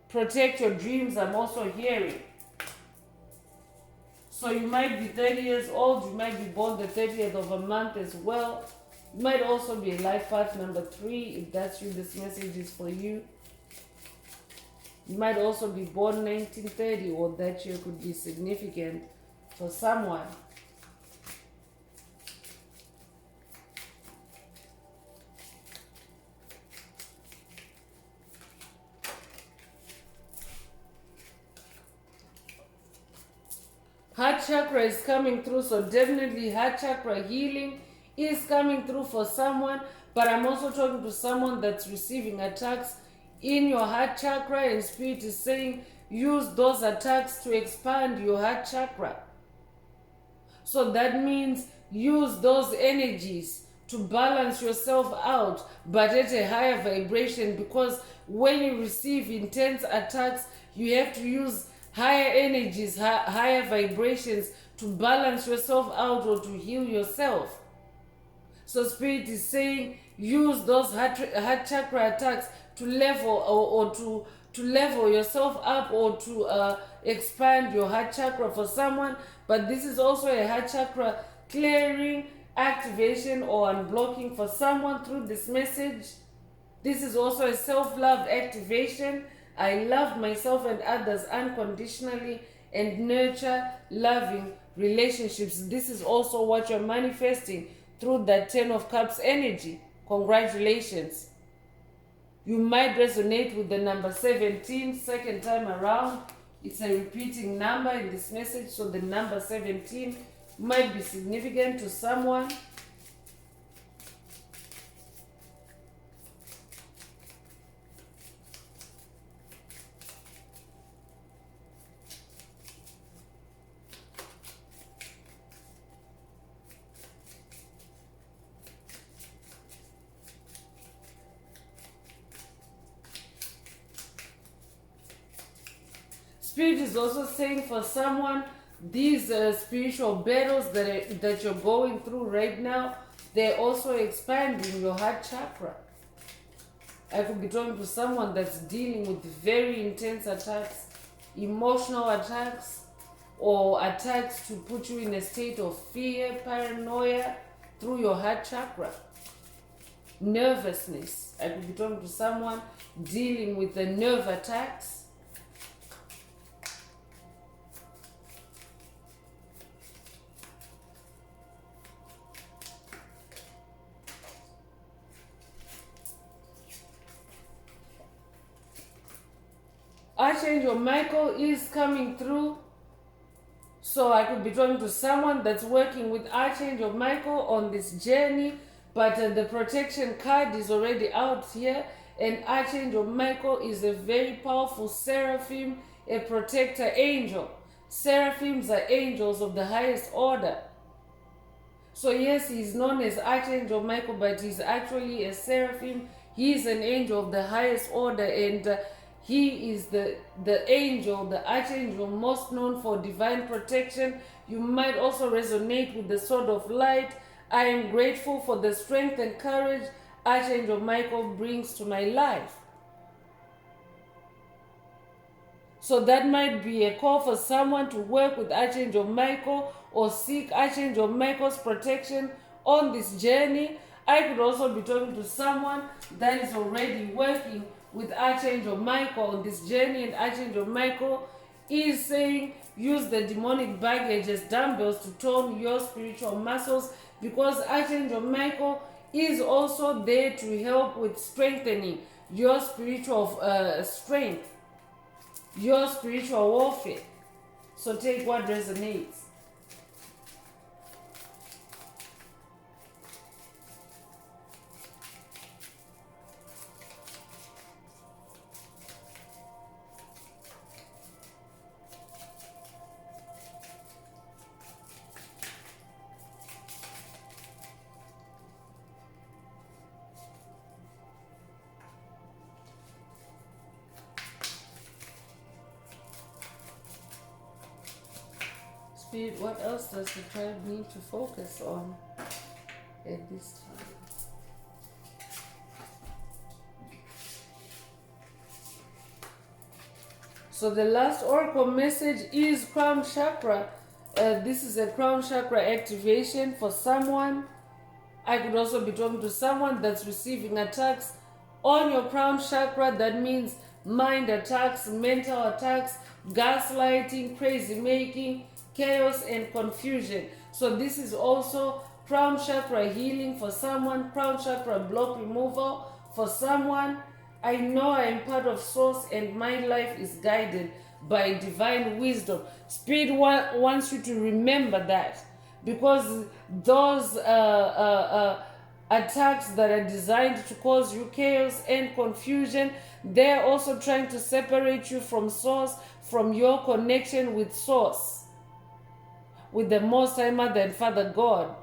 Protect your dreams, I'm also hearing. So you might be 30 years old, you might be born the 30th of a month as well. You might also be a life path number 3, if that's you, this message is for you. You might also be born 1930, or that year could be significant for someone. Heart chakra is coming through, so definitely heart chakra healing is coming through for someone. But I'm also talking to someone that's receiving attacks in your heart chakra, and Spirit is saying use those attacks to expand your heart chakra. So that means use those energies to balance yourself out, but at a higher vibration, because when you receive intense attacks, you have to use higher energies, higher vibrations to balance yourself out or to heal yourself. So Spirit is saying use those heart chakra attacks to level or to level yourself up, or to expand your heart chakra for someone. But this is also a heart chakra clearing, activation, or unblocking for someone through this message. This is also a self-love activation. I love myself and others unconditionally and nurture loving relationships. This is also what you're manifesting through that 10 of Cups energy. Congratulations. You might resonate with the number 17 second time around. It's a repeating number in this message, so the number 17 might be significant to someone. Spirit is also saying for someone, these spiritual battles that you're going through right now, they're also expanding your heart chakra. I could be talking to someone that's dealing with very intense attacks, emotional attacks, or attacks to put you in a state of fear, paranoia, through your heart chakra. Nervousness. I could be talking to someone dealing with the nerve attacks. Archangel Michael is coming through. So I could be talking to someone that's working with Archangel Michael on this journey, but the protection card is already out here, and Archangel Michael is a very powerful seraphim, a protector angel. Seraphims are angels of the highest order. So yes, he's known as Archangel Michael, but he's actually a seraphim. He's an angel of the highest order, and he is the angel, the archangel most known for divine protection. You might also resonate with the sword of light. I am grateful for the strength and courage Archangel Michael brings to my life. So that might be a call for someone to work with Archangel Michael or seek Archangel Michael's protection on this journey. I could also be talking to someone that is already working with Archangel Michael on this journey, and Archangel Michael is saying use the demonic baggage as dumbbells to tone your spiritual muscles, because Archangel Michael is also there to help with strengthening your spiritual strength, your spiritual warfare. So take what resonates. Spirit, what else does the tribe need to focus on at this time? So the last oracle message is crown chakra. This is a crown chakra activation for someone. I could also be talking to someone that's receiving attacks on your crown chakra. That means mind attacks, mental attacks, gaslighting, crazy making, chaos and confusion. So this is also crown chakra healing for someone, crown chakra block removal for someone. I know I am part of source and my life is guided by divine wisdom. Spirit wants you to remember that, because those attacks that are designed to cause you chaos and confusion, they're also trying to separate you from source, from your connection with source, with the Most High Mother and Father God.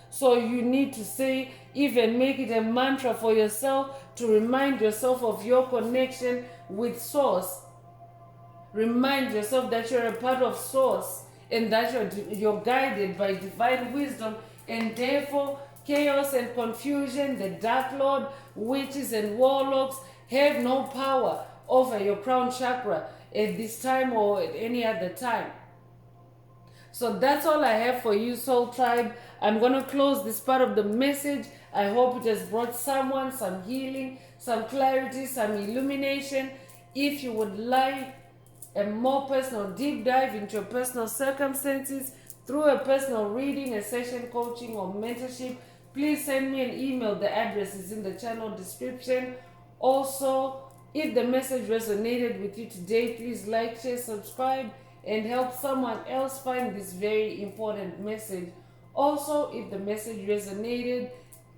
So you need to say, even make it a mantra for yourself to remind yourself of your connection with source. Remind yourself that you're a part of source and that you're guided by divine wisdom, and therefore chaos and confusion, the dark lord, witches and warlocks have no power over your crown chakra at this time or at any other time. So that's all I have for you, Soul Tribe. I'm going to close this part of the message. I hope it has brought someone some healing, some clarity, some illumination. If you would like a more personal deep dive into your personal circumstances through a personal reading, a session coaching or mentorship, please send me an email. The address is in the channel description. Also, if the message resonated with you today, please like, share, subscribe, and help someone else find this very important message. Also, if the message resonated,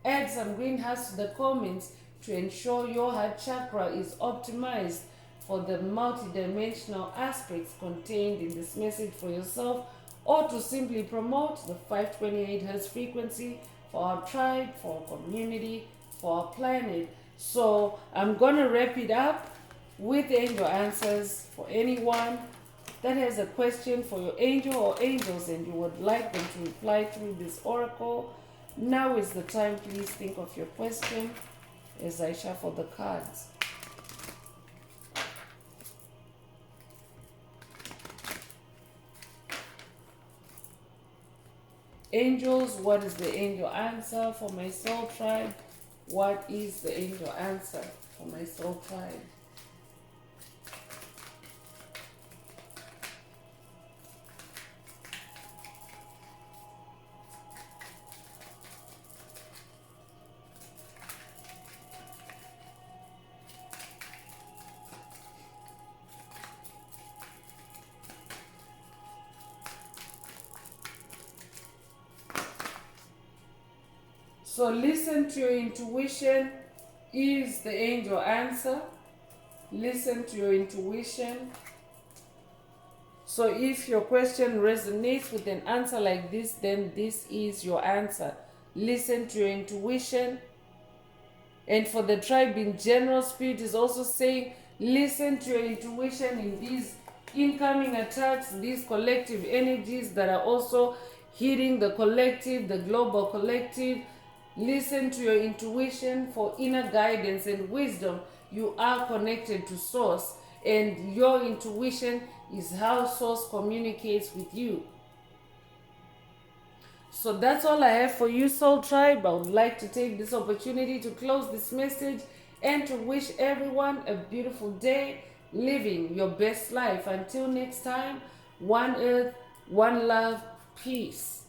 add some green hearts to the comments to ensure your heart chakra is optimized for the multidimensional aspects contained in this message for yourself, or to simply promote the 528 Hz frequency for our tribe, for our community, for our planet. So I'm going to wrap it up with angel answers for anyone that has a question for your angel or angels and you would like them to reply through this oracle. Now is the time. Please think of your question as I shuffle the cards. Angels, what is the angel answer for my soul tribe? What is the angel answer for my soul tribe? So listen to your intuition is the angel answer. Listen to your intuition. So if your question resonates with an answer like this, then this is your answer. Listen to your intuition. And for the tribe in general, Spirit is also saying, listen to your intuition in these incoming attacks, these collective energies that are also hitting the collective, the global collective. Listen to your intuition for inner guidance and wisdom. You are connected to Source, and your intuition is how Source communicates with you. So that's all I have for you, Soul Tribe. I would like to take this opportunity to close this message and to wish everyone a beautiful day, living your best life. Until next time, one earth, one love, peace.